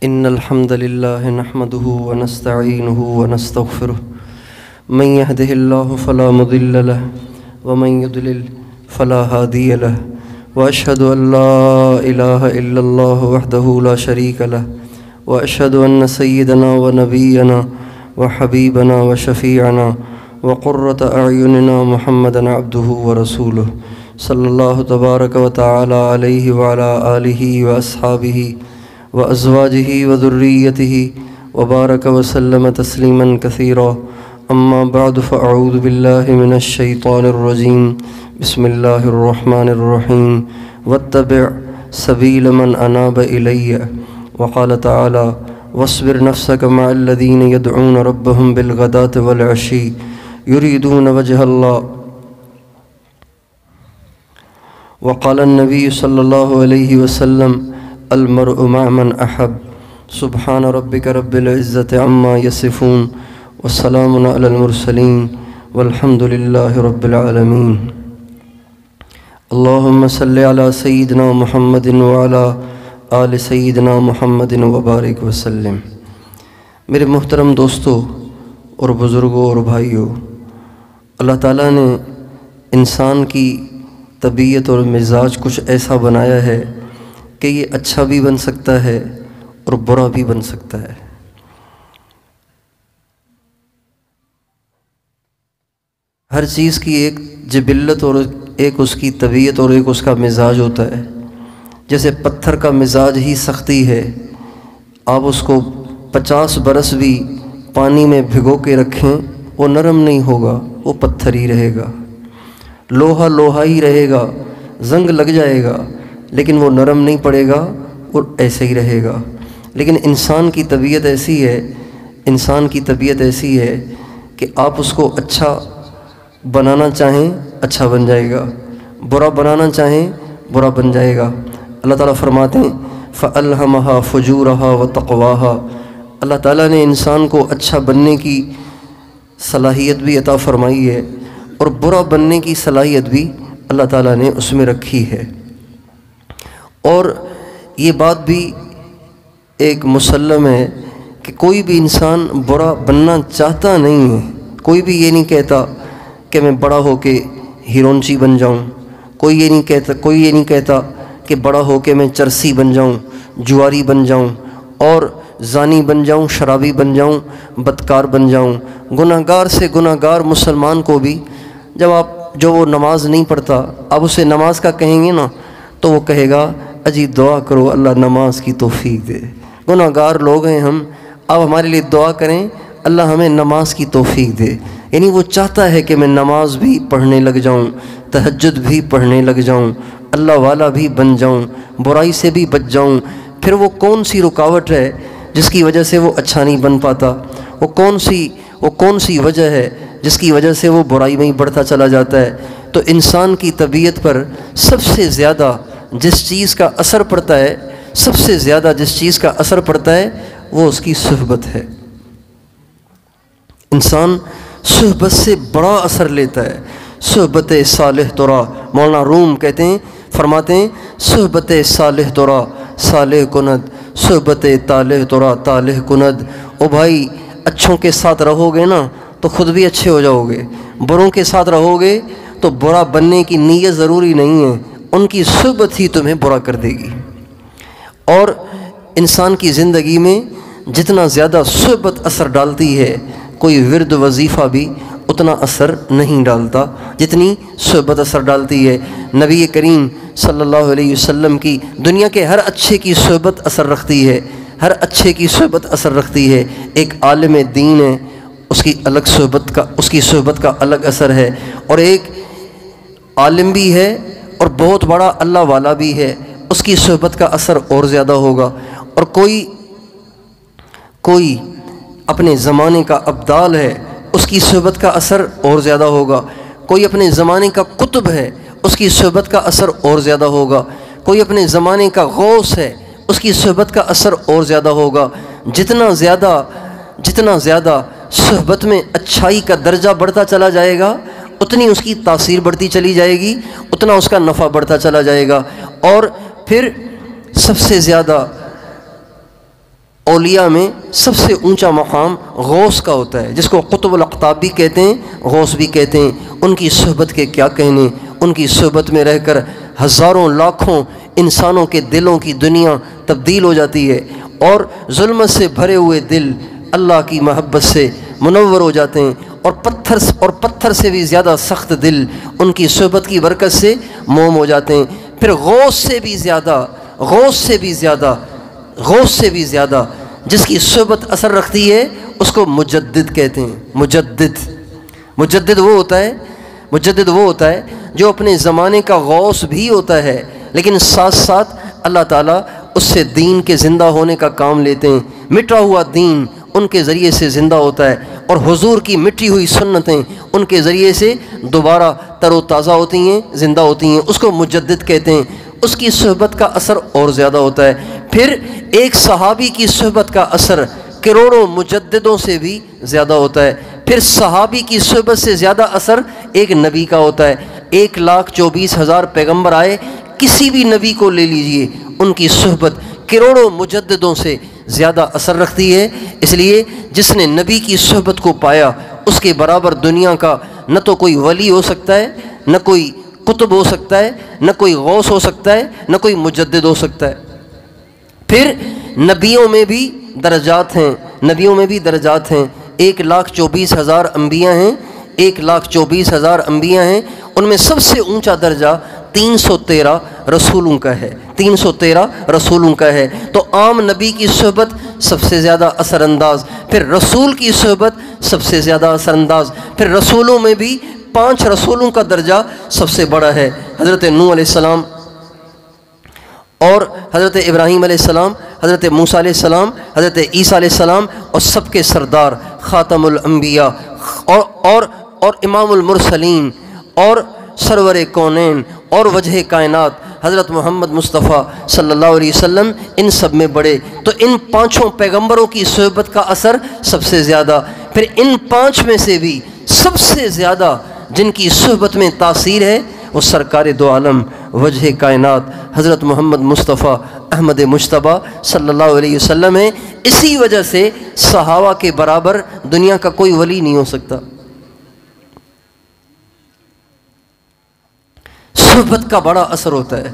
إن الحمد لله نحمده ونستعينه ونستغفره من يهده الله فلا مضل له ومن يضلل فلا هادي له وأشهد أن لا إله إلا الله وحده لا شريك له وأشهد أن سيدنا ونبينا وحبيبنا وشفيعنا وقرة أعيننا محمدا عبده ورسوله صلى الله تبارك وتعالى عليه وعلى آله وأصحابه وأزواجه وذريته وبارك وسلم تسليما كثيرا أما بعد فأعوذ بالله من الشيطان الرجيم بسم الله الرحمن الرحيم واتبع سبيل من أناب إلي وقال تعالى واصبر نفسك مع الذين يدعون ربهم بالغداة والعشي يريدون وجه الله وقال النبي صلى الله عليه وسلم المرء مع من أحب سبحان ربك رب العزة عما يصفون والسلام على المرسلين والحمد لله رب العالمين اللهم صل على سيدنا محمد وعلى آل سیدنا محمد وبارک وسلم۔ میرے محترم دوستو اور بزرگوں اور بھائیوں، اللہ تعالیٰ نے انسان کی طبیعت اور مزاج کچھ ایسا بنایا ہے کہ یہ اچھا بھی بن سکتا ہے اور برا بھی بن سکتا ہے۔ ہر چیز کی ایک جبلت اور ایک اس کی طبیعت اور ایک اس کا مزاج ہوتا ہے۔ جیسے پتھر کا مزاج ہی سختی ہے، آپ اس کو 50 برس بھی پانی میں بھگو کے رکھیں وہ نرم نہیں ہوگا، وہ پتھر ہی رہے گا۔ لوہا لوہا ہی رہے گا، زنگ لگ جائے گا لیکن وہ نرم نہیں پڑے گا، وہ ایسے ہی رہے گا۔ لیکن انسان کی طبیعت ایسی ہے، انسان کی طبیعت ایسی ہے کہ آپ اس کو اچھا بنانا چاہیں اچھا بن جائے گا، برا بنانا چاہیں برا بن جائے گا۔ اللہ تعالیٰ فرماتے ہیں فَأَلْهَمَهَا فُجُورَهَا وَتَقْوَاهَا، اللہ تعالیٰ نے انسان کو اچھا بننے کی صلاحیت بھی عطا فرمائی ہے اور برا بننے کی صلاحیت بھی اللہ تعالیٰ نے اس میں رکھی ہے۔ اور یہ بات بھی ایک مسلم ہے کہ کوئی بھی انسان برا بننا چاہتا نہیں ہے۔ کوئی بھی یہ نہیں کہتا کہ میں بڑا ہو کے ہیرونچی بن جاؤں، کوئی یہ نہیں کہتا کہ بڑا ہو کے میں چرسی بن جاؤں، جواری بن جاؤں اور زانی بن جاؤں، شرابی بن جاؤں، بدکار بن جاؤں۔ گناہ گار سے گناہ گار مسلمان کو بھی جو وہ نماز نہیں پڑھتا، اب اسے نماز کا کہیں گے نا تو وہ کہے گا اجی دعا کرو اللہ نماز کی توفیق دے۔ گناہ گار لوگ ہیں ہم، اب ہمارے لیے دعا کریں اللہ ہمیں نماز کی توفیق دے۔ یعنی وہ چاہتا ہے کہ میں نماز بھی پڑھنے لگ جاؤں، تہجد بھی پڑھنے لگ جاؤں، اللہ والا بھی بن جاؤں، برائی سے بھی بچ جاؤں۔ پھر وہ کون سی رکاوٹ ہے جس کی وجہ سے وہ اچھا نہیں بن پاتا؟ وہ کون سی وجہ ہے جس کی وجہ سے وہ برائی میں ہی بڑھتا چلا جاتا ہے؟ تو انسان کی طبیعت پر سب سے زیادہ جس چیز کا اثر پڑتا ہے، سب سے زیادہ جس چیز کا اثر پڑتا ہے وہ اس کی صحبت ہے۔ انسان صحبت سے بڑا اثر لیتا ہے۔ صحبت صالح ترا، مولانا روم کہتے ہیں، فرماتے ہیں صحبت صالح ترا صالح کند، صحبت طالح ترا طالح کند۔ او بھائی اچھوں کے ساتھ رہو گے نا تو خود بھی اچھے ہو جاؤ گے، بروں کے ساتھ رہو گے تو برا بننے کی نیت ضروری نہیں ہے، ان کی صحبت ہی تمہیں برا کر دے گی۔ اور انسان کی زندگی میں جتنا زیادہ صحبت اثر ڈالتی ہے، کوئی ورد وظیفہ بھی اتنا اثر نہیں ڈالتا جتنی صحبت اثر ڈالتی ہے۔ نبی کریم صلی اللہ علیہ وسلم کی دنیا کے ہر اچھے کی صحبت اثر رکھتی ہے، ہر اچھے کی صحبت اثر رکھتی ہے۔ ایک عالم دین ہے، اس کی صحبت کا الگ اثر ہے، اور ایک عالم بھی ہے اور بہت بڑا اللہ والا بھی ہے، اس کی صحبت کا اثر اور زیادہ ہوگا۔ اور کوئی اپنے زمانے کا ابدال ہے، اس کی صحبت کا اثر اور زیادہ ہوگا۔ کوئی اپنے زمانے کا قطب ہے، اس کی صحبت کا اثر اور زیادہ ہوگا۔ کوئی اپنے زمانے کا غوث ہے، اس کی صحبت کا اثر اور زیادہ ہوگا۔ جتنا زیادہ صحبت میں اچھائی کا درجہ بڑھتا چلا جائے گا اتنی اس کی تاثیر بڑھتی چلی جائے گی، اتنا اس کا نفع بڑھتا چلا جائے گا۔ اور پھر سب سے زیادہ اولیاء میں سب سے اونچا مقام غوث کا ہوتا ہے، جس کو قطب الاقطاب بھی کہتے ہیں، غوث بھی کہتے ہیں۔ ان کی صحبت کے کیا کہنے، ان کی صحبت میں رہ کر ہزاروں لاکھوں انسانوں کے دلوں کی دنیا تبدیل ہو جاتی ہے، اور ظلمت سے بھرے ہوئے دل اللہ کی محبت سے منور ہو جاتے ہیں، اور پتھر سے بھی زیادہ سخت دل ان کی صحبت کی برکت سے موم ہو جاتے ہیں۔ پھر غوث سے بھی زیادہ جس کی صحبت اثر رکھتی ہے اس کو مجدد کہتے ہیں۔ مجدد وہ ہوتا ہے جو اپنے زمانے کا غوث بھی ہوتا ہے، لیکن ساتھ ساتھ اللہ تعالیٰ اس سے دین کے زندہ ہونے کا کام لیتے ہیں۔ مٹا ہوا دین ان کے ذریعے سے زندہ ہوتا ہے، اور حضور کی مٹی ہوئی سنتیں ان کے ذریعے سے دوبارہ تر و تازہ ہوتی ہیں، زندہ ہوتی ہیں۔ اس کو مجدد کہتے ہیں۔ اس کی صحبت کا اثر اور زیادہ ہوتا ہے۔ پھر ایک صحابی کی صحبت کا اثر کروڑوں مجددوں سے بھی زیادہ ہوتا ہے۔ پھر صحابی کی صحبت سے زیادہ اثر ایک نبی کا ہوتا ہے۔ 1,24,000 پیغمبر آئے، کسی بھی نبی کو لے لیجئے، ان کی صحبت کروڑوں مجددوں سے زیادہ اثر رکھتی ہے۔ اس لیے جس نے نبی کی صحبت کو پایا، اس کے برابر دنیا کا نہ تو کوئی ولی ہو سکتا ہے، نہ کوئی قطب ہو سکتا ہے، نہ کوئی غوث ہو سکتا ہے، نہ کوئی مجدد ہو سکتا ہے۔ پھر نبیوں میں بھی درجات ہیں، 1,24,000 انبیاء ہیں، 1,24,000 انبیاء ہیں۔ ان میں سب سے اونچا درجہ 313 رسولوں کا ہے، 313 رسولوں کا ہے۔ تو عام نبی کی صحبت سب سے زیادہ اثر انداز، پھر رسول کی صحبت سب سے زیادہ اثر انداز، پھر رسولوں میں بھی 5 رسولوں کا درجہ سب سے بڑا ہے، حضرت نوح علیہ السلام اور حضرت ابراہیم علیہ السلام، حضرت موسیٰ علیہ السلام، حضرت عیسیٰ علیہ السلام، اور سب کے سردار خاتم الانبیاء اور امام المرسلین اور سرور کونین اور وجہ کائنات حضرت محمد مصطفیٰ صلی اللہ علیہ وسلم، ان سب میں بڑے۔ تو ان 5 پیغمبروں کی صحبت کا اثر سب سے زیادہ۔ پھر ان 5 میں سے بھی سب سے زیادہ جن کی صحبت میں تاثیر ہے وہ سرکار دو عالم وجہ کائنات حضرت محمد مصطفیٰ احمد مجتبیٰ صلی اللہ علیہ وسلم ہے۔ اسی وجہ سے صحابہ کے برابر دنیا کا کوئی ولی نہیں ہو سکتا۔ صحبت کا بڑا اثر ہوتا ہے۔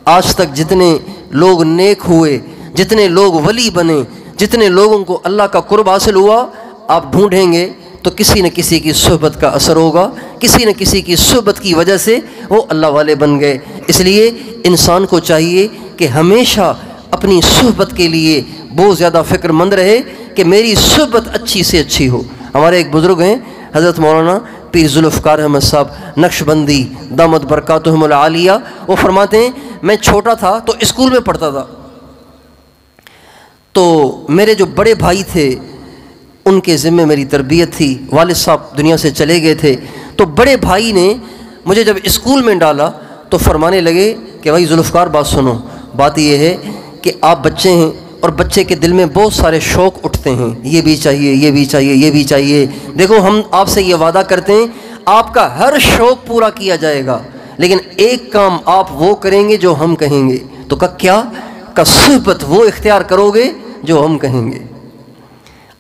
آج تک جتنے لوگ نیک ہوئے، جتنے لوگ ولی بنے، جتنے لوگوں کو اللہ کا قرب حاصل ہوا، آپ ڈھونڈیں گے تو کسی نہ کسی کی صحبت کا اثر ہوگا، کسی نہ کسی کی صحبت کی وجہ سے وہ اللہ والے بن گئے۔ اس لیے انسان کو چاہیے کہ ہمیشہ اپنی صحبت کے لیے بہت زیادہ فکر مند رہے کہ میری صحبت اچھی سے اچھی ہو۔ ہمارے ایک بزرگ ہیں حضرت مولانا پیر ذوالفقار احمد صاحب نقشبندی دامت برکاتہم العالیہ، وہ فرماتے ہیں میں چھوٹا تھا تو اسکول میں پڑھتا تھا، تو میرے جو بڑے بھائی تھے ان کے ذمہ میری تربیت تھی، والد صاحب دنیا سے چلے گئے تھے، تو بڑے بھائی نے مجھے جب اسکول میں ڈالا تو فرمانے لگے کہ بھائی ذوالفقار بات سنو، بات یہ ہے کہ آپ بچے ہیں اور بچے کے دل میں بہت سارے شوق اٹھتے ہیں، یہ بھی چاہیے، یہ بھی چاہیے، یہ بھی چاہیے۔ دیکھو ہم آپ سے یہ وعدہ کرتے ہیں آپ کا ہر شوق پورا کیا جائے گا، لیکن ایک کام آپ وہ کریں گے جو ہم کہیں گے۔ تو کیا صحبت وہ اختیار کرو گے جو ہم کہیں گے۔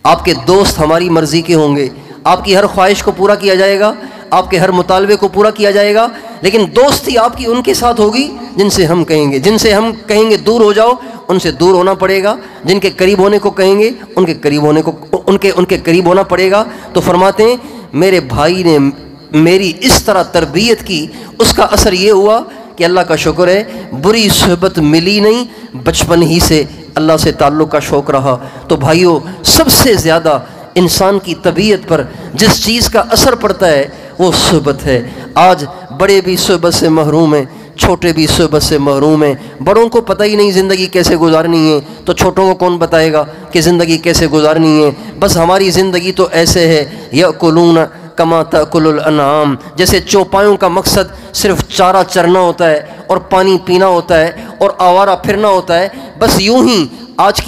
آپ کے دوست ہماری مرضی کے ہوں گے، آپ کی ہر خواہش کو پورا کیا جائے گا، آپ کے ہر مطالبے کو پورا کیا جائے گا، لیکن دوستی آپ کی ان کے ساتھ ہوگی جن سے ہم کہیں گے۔ جن سے ہم کہیں گے دور ہو جاؤ، ان سے دور ہونا پڑے گا۔ جن کے قریب ہونے کو کہیں گے ان کے قریب ہونا پڑے گا۔ تو فرماتے ہیں میرے بھائی نے میری اس طرح تربیت کی، اس کا اثر یہ ہوا کہ اللہ کا شکر ہے بری صحبت ملی نہیں، بچپن ہی سے اللہ سے تعلق کا شوق رہا۔ تو بھائیو، سب سے زیادہ انسان کی طبیعت پر جس چیز کا اثر پڑتا ہے وہ صحبت ہے۔ آج بڑے بھی صحبت سے محروم ہیں، چھوٹے بھی صحبت سے محروم ہیں۔ بڑوں کو پتہ ہی نہیں زندگی کیسے گزارنی ہے، تو چھوٹوں کو کون بتائے گا کہ زندگی کیسے گزارنی ہے؟ بس ہماری زندگی تو ایسے ہے، یأکلون کما تأکل الانعام، جیسے چوپایوں کا مقصد صرف چارہ چرنا ہوتا ہے اور پانی پینا ہوتا ہے اور آوارہ پھرنا ہوتا ہے، بس یوں ہی آج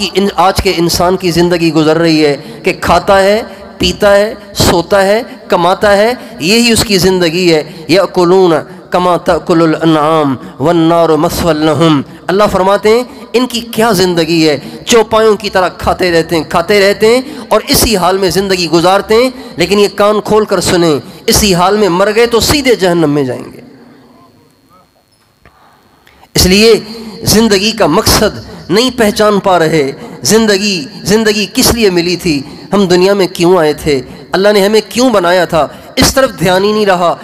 کے انسان کی زندگی گزر رہی ہے کہ کھاتا ہے، پیتا ہے، سوتا ہے، کماتا ہے، یہی اس کی زندگی ہے۔ یأکلون کما تأکل الانعام والنار مثوی لہم، اللہ فرماتے ہیں ان کی کیا زندگی ہے، چوپایوں کی طرح کھاتے رہتے ہیں اور اسی حال میں زندگی گزارتے ہیں. لیکن یہ کان کھول کر سنیں، اسی حال میں مر گئے تو سیدھے جہنم میں جائیں گے. اس لیے زندگی کا مقصد نہیں پہچان پا رہے. زندگی کس لیے ملی تھی، ہم دنیا میں کیوں آئے تھے، اللہ نے ہمیں کیوں بنایا تھا، اس طرف دھیان ہی نہیں رہا.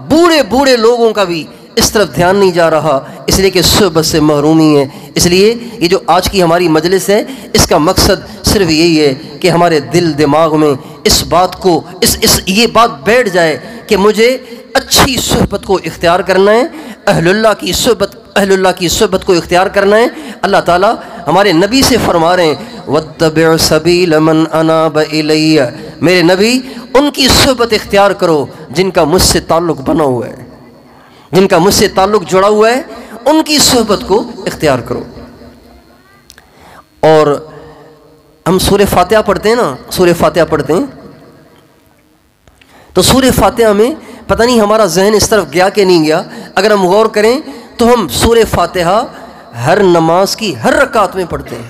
بوڑھے لوگوں کا بھی اس طرف دھیان نہیں جا رہا، اس لیے کہ صحبت سے محرومی ہے. اس لیے یہ جو آج کی ہماری مجلس ہے، اس کا مقصد صرف یہی ہے کہ ہمارے دل دماغ میں اس بات کو یہ بات بیٹھ جائے کہ مجھے اچھی صحبت کو اختیار کرنا ہے، اہل اللہ کی صحبت کو اختیار کرنا ہے. اللہ تعالیٰ ہمارے نبی سے فرما رہے ہیں وَاتَّبِعْ سَبِيلَ مَنْ أَنَابَ إِلَيَّ، میرے نبی ان کی صحبت اختیار کرو جن کا مجھ سے تعلق بنا ہوا ہے، جن کا مجھ سے تعلق جڑا ہوا ہے، ان کی صحبت کو اختیار کرو. اور ہم سورہ فاتحہ پڑھتے ہیں نا، سورہ فاتحہ پڑھتے ہیں تو سورہ فاتحہ میں پتہ نہیں ہمارا ذہن اس طرف گیا کہ نہیں گیا. اگر ہم غور کریں تو ہم سورہ فاتحہ ہر نماز کی ہر رکعت میں پڑھتے ہیں.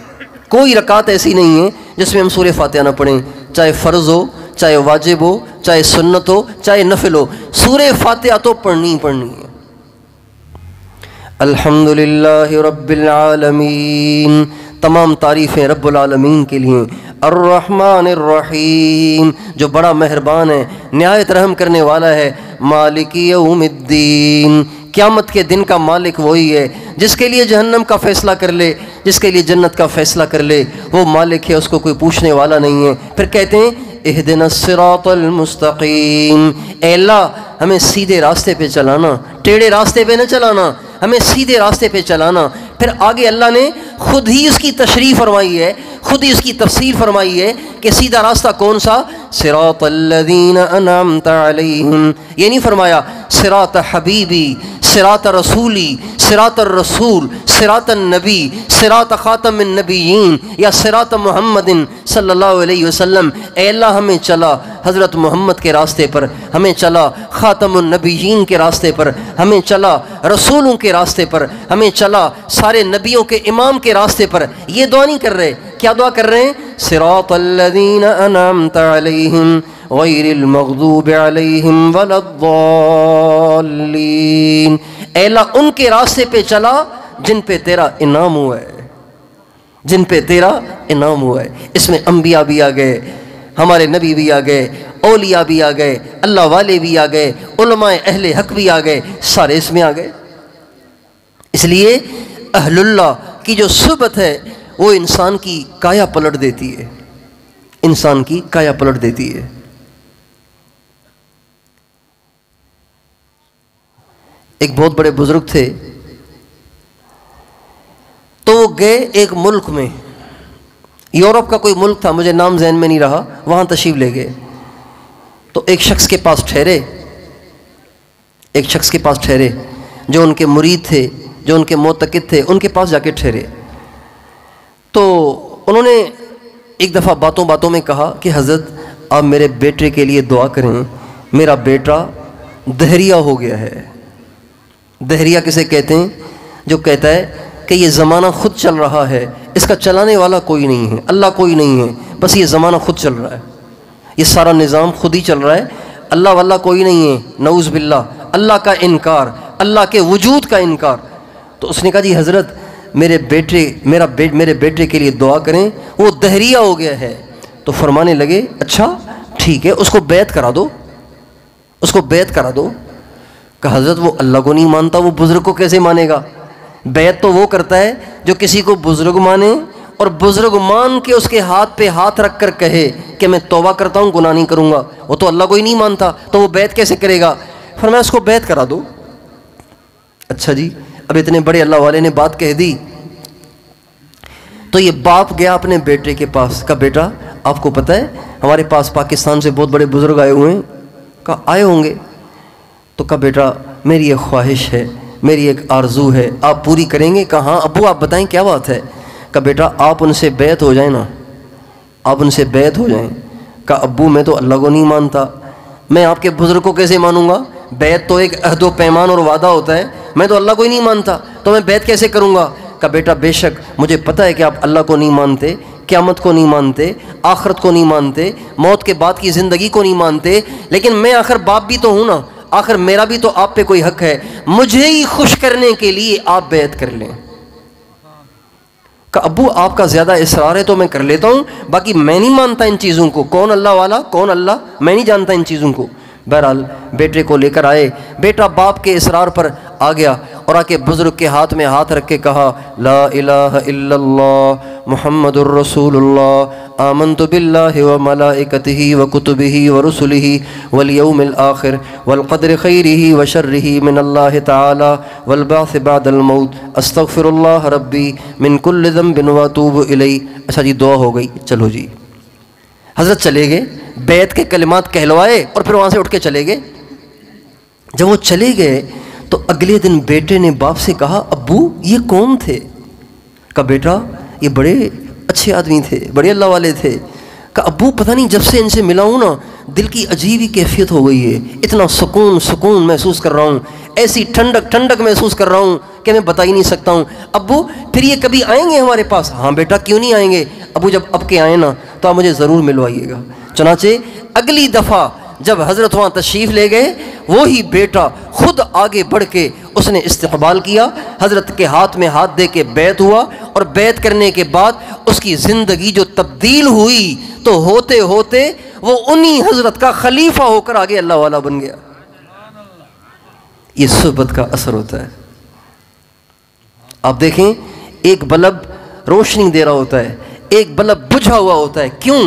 کوئی رکعت ایسی نہیں ہے جس میں ہم سورہ فاتحہ نہ پڑھیں، چاہے فرض ہو، چاہے واجب ہو، چاہے سنت ہو، چاہے نفل ہو، سورہ فاتحہ تو پڑھنی ہی پڑھنی ہے. الحمدللہ رب العالمین، تمام تعریفیں رب العالمین کے لیے. الرحمن الرحیم، جو بڑا مہربان ہے، نہایت رحم کرنے والا ہے. مالک یوم الدین، قیامت کے دن کا مالک وہی ہے جس کے لیے جہنم کا فیصلہ کر لے، جس کے لیے جنت کا فیصلہ کر لے، وہ مالک ہے، اس کو کوئی پوچھنے والا نہیں ہے. پھر کہتے ہیں اہدنا الصراط المستقیم، اے اللہ ہمیں سیدھے راستے پہ چلانا، ٹیڑھے راستے پہ نہ چلانا، ہمیں سیدھے راستے پہ چلانا. پھر آگے اللہ نے خود ہی اس کی تشریح فرمائی ہے، خود ہی اس کی تفسیر فرمائی ہے کہ سیدھا راستہ کون سا، صراط الذین انعمت علیہم. یہ نہیں فرمایا صراط حبیبی، صراط رسولی، صراط الرسول، صراط النبی، صراط خاتم النبیین، یا صراط محمد صلی اللہ علیہ وسلم. اے اللہ ہمیں چلا حضرت محمد کے راستے پر، ہمیں چلا خاتم النبیین کے راستے پر، ہمیں چلا رسولوں کے راستے پر، ہمیں چلا سارے نبیوں کے امام کے راستے پر. یہ دعا نہیں کر رہے، کیا دعا کر رہے ہیں، صراط الذین انعمت علیہم غیر المغضوب علیہم ولا الضالین. اے اللہ ان کے راستے پہ چلا جن پہ تیرا انعام ہوا ہے، جن پہ تیرا انعام ہوا ہے. اس میں انبیاء بھی آ گئے، ہمارے نبی بھی آ گئے، اولیاء بھی آ گئے، اللہ والے بھی آ گئے، علماء اہل حق بھی آ گئے، سارے اس میں آ گئے. اس لیے اہل اللہ کی جو صحبت ہے وہ انسان کی کایا پلٹ دیتی ہے، انسان کی کایا پلٹ دیتی ہے. ایک بہت بڑے بزرگ تھے، تو وہ گئے ایک ملک میں، یورپ کا کوئی ملک تھا، مجھے نام ذہن میں نہیں رہا، وہاں تشریف لے گئے. تو ایک شخص کے پاس ٹھہرے، جو ان کے مرید تھے، جو ان کے معتقد تھے، ان کے پاس جا کے ٹھہرے. تو انہوں نے ایک دفعہ باتوں میں کہا کہ حضرت آپ میرے بیٹے کے لیے دعا کریں، میرا بیٹا دہریہ ہو گیا ہے. دہریہ کسے کہتے ہیں، جو کہتا ہے کہ یہ زمانہ خود چل رہا ہے، اس کا چلانے والا کوئی نہیں ہے، اللہ کوئی نہیں ہے، بس یہ زمانہ خود چل رہا ہے، یہ سارا نظام خود ہی چل رہا ہے، اللہ واللہ کوئی نہیں ہے. نعوذ باللہ، اللہ کا انکار، اللہ کے وجود کا انکار. تو اس نے کہا جی حضرت میرے بیٹے کے لیے دعا کریں، وہ دہریہ ہو گیا ہے. تو فرمانے لگے اچھا ٹھیک ہے، اس کو بیعت کرا دو. کہ حضرت وہ اللہ کو نہیں مانتا، وہ بزرگ کو کیسے مانے گا؟ بیعت تو وہ کرتا ہے جو کسی کو بزرگ مانے اور بزرگ مان کے اس کے ہاتھ پہ ہاتھ رکھ کر کہے کہ میں توبہ کرتا ہوں، گناہ نہیں کروں گا. وہ تو اللہ کو ہی نہیں مانتا، تو وہ بیعت کیسے کرے گا؟ فرمایا اس کو بیعت کرا دو. اچھا جی، اب اتنے بڑے اللہ والے نے بات کہہ دی تو یہ باپ گیا اپنے بیٹے کے پاس. کہا بیٹا آپ کو پتہ ہے ہمارے پاس پاکستان سے بہت بڑے بزرگ آئے ہوئے ہیں؟ کہا آئے ہوں گے. تو کہا بیٹا میری ایک خواہش ہے، میری ایک آرزو ہے، آپ پوری کریں گے؟ کہا ہاں ابو آپ بتائیں کیا بات ہے. کہا بیٹا آپ ان سے بیعت ہو جائیں نا، آپ ان سے بیعت ہو جائیں. کہا ابو میں تو اللہ کو نہیں مانتا، میں آپ کے بزرگ کو کیسے مانوں گا؟ بیعت تو ایک عہد و پیمان اور وعدہ ہوتا ہے، میں تو اللہ کو ہی نہیں مانتا، تو میں بیعت کیسے کروں گا؟ کہا بیٹا بے شک مجھے پتہ ہے کہ آپ اللہ کو نہیں مانتے، قیامت کو نہیں مانتے، آخرت کو نہیں مانتے، موت کے بعد کی زندگی کو نہیں مانتے، لیکن میں آخر باپ بھی تو ہوں نا، آخر میرا بھی تو آپ پہ کوئی حق ہے، مجھے ہی خوش کرنے کے لیے آپ بیعت کر لیں۔ کہ ابو آپ کا زیادہ اصرار ہے تو میں کر لیتا ہوں، باقی میں نہیں مانتا ان چیزوں کو، کون اللہ والا کون اللہ، میں نہیں جانتا ان چیزوں کو۔ بہرحال بیٹے کو لے کر آئے، بیٹا باپ کے اصرار پر آ گیا اور آ کے بزرگ کے ہاتھ میں ہاتھ رکھ کے کہا لا الہ الا اللہ محمد الرسول اللہ آمنت باللہ وملائکتہ وکتبہ ورسلہ والیوم الآخر والقدر خیرہ وشرہ من اللہ تعالی والبعث بعد الموت استغفر اللہ ربی من کل ذنب واتوب الیہ۔ اچھا جی دعا ہو گئی، چلو جی حضرت چلے گئے، بیعت کے کلمات کہلوائے اور پھر وہاں سے اٹھ کے چلے گئے۔ جب وہ چلے گئے تو اگلے دن بیٹے نے باپ سے کہا ابو یہ کون تھے؟ کہا بیٹا یہ بڑے اچھے آدمی تھے، بڑے اللہ والے تھے۔ کہا ابو پتہ نہیں جب سے ان سے ملا ہوں نا دل کی عجیب ہی کیفیت ہو گئی ہے، اتنا سکون محسوس کر رہا ہوں، ایسی ٹھنڈک محسوس کر رہا ہوں کہ میں بتا ہی نہیں سکتا ہوں۔ ابو پھر یہ کبھی آئیں گے ہمارے پاس؟ ہاں بیٹا کیوں نہیں آئیں گے ابو، جب اب کے آئیں نا تو آپ مجھے ضرور ملوائیے گا۔ چنانچہ اگلی دفعہ جب حضرت وہاں تشریف لے گئے، وہی بیٹا خود آگے بڑھ کے اس نے استقبال کیا، حضرت کے ہاتھ میں ہاتھ دے کے بیعت ہوا، اور بیعت کرنے کے بعد اس کی زندگی جو تبدیل ہوئی تو ہوتے ہوتے وہ انہی حضرت کا خلیفہ ہو کر آگے اللہ والا بن گیا۔ یہ صحبت کا اثر ہوتا ہے۔ آپ دیکھیں ایک بلب روشنی دے رہا ہوتا ہے، ایک بلب بجھا ہوا ہوتا ہے، کیوں؟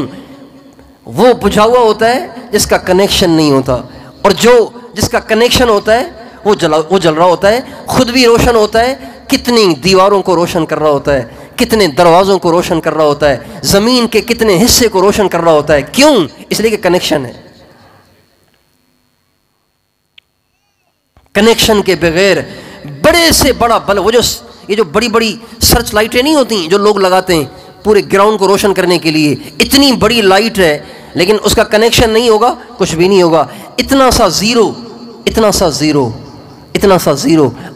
وہ بجھا ہوا ہوتا ہے جس کا کنیکشن نہیں ہوتا، اور جو جس کا کنیکشن ہوتا ہے وہ جل رہا ہوتا ہے، خود بھی روشن ہوتا ہے، کتنی دیواروں کو روشن کر رہا ہوتا ہے، کتنے دروازوں کو روشن کر رہا ہوتا ہے، زمین کے کتنے حصے کو روشن کر رہا ہوتا ہے۔ کیوں؟ اس لیے کہ کنیکشن ہے۔ کنیکشن کے بغیر بڑے سے بڑا بلب، وہ یہ جو بڑی بڑی سرچ لائٹیں نہیں ہوتی جو لوگ لگاتے ہیں پورے گراؤنڈ کو روشن کرنے کے لیے، اتنی بڑی لائٹ ہے لیکن اس کا کنیکشن نہیں ہوگا کچھ بھی نہیں ہوگا، اتنا سا زیرو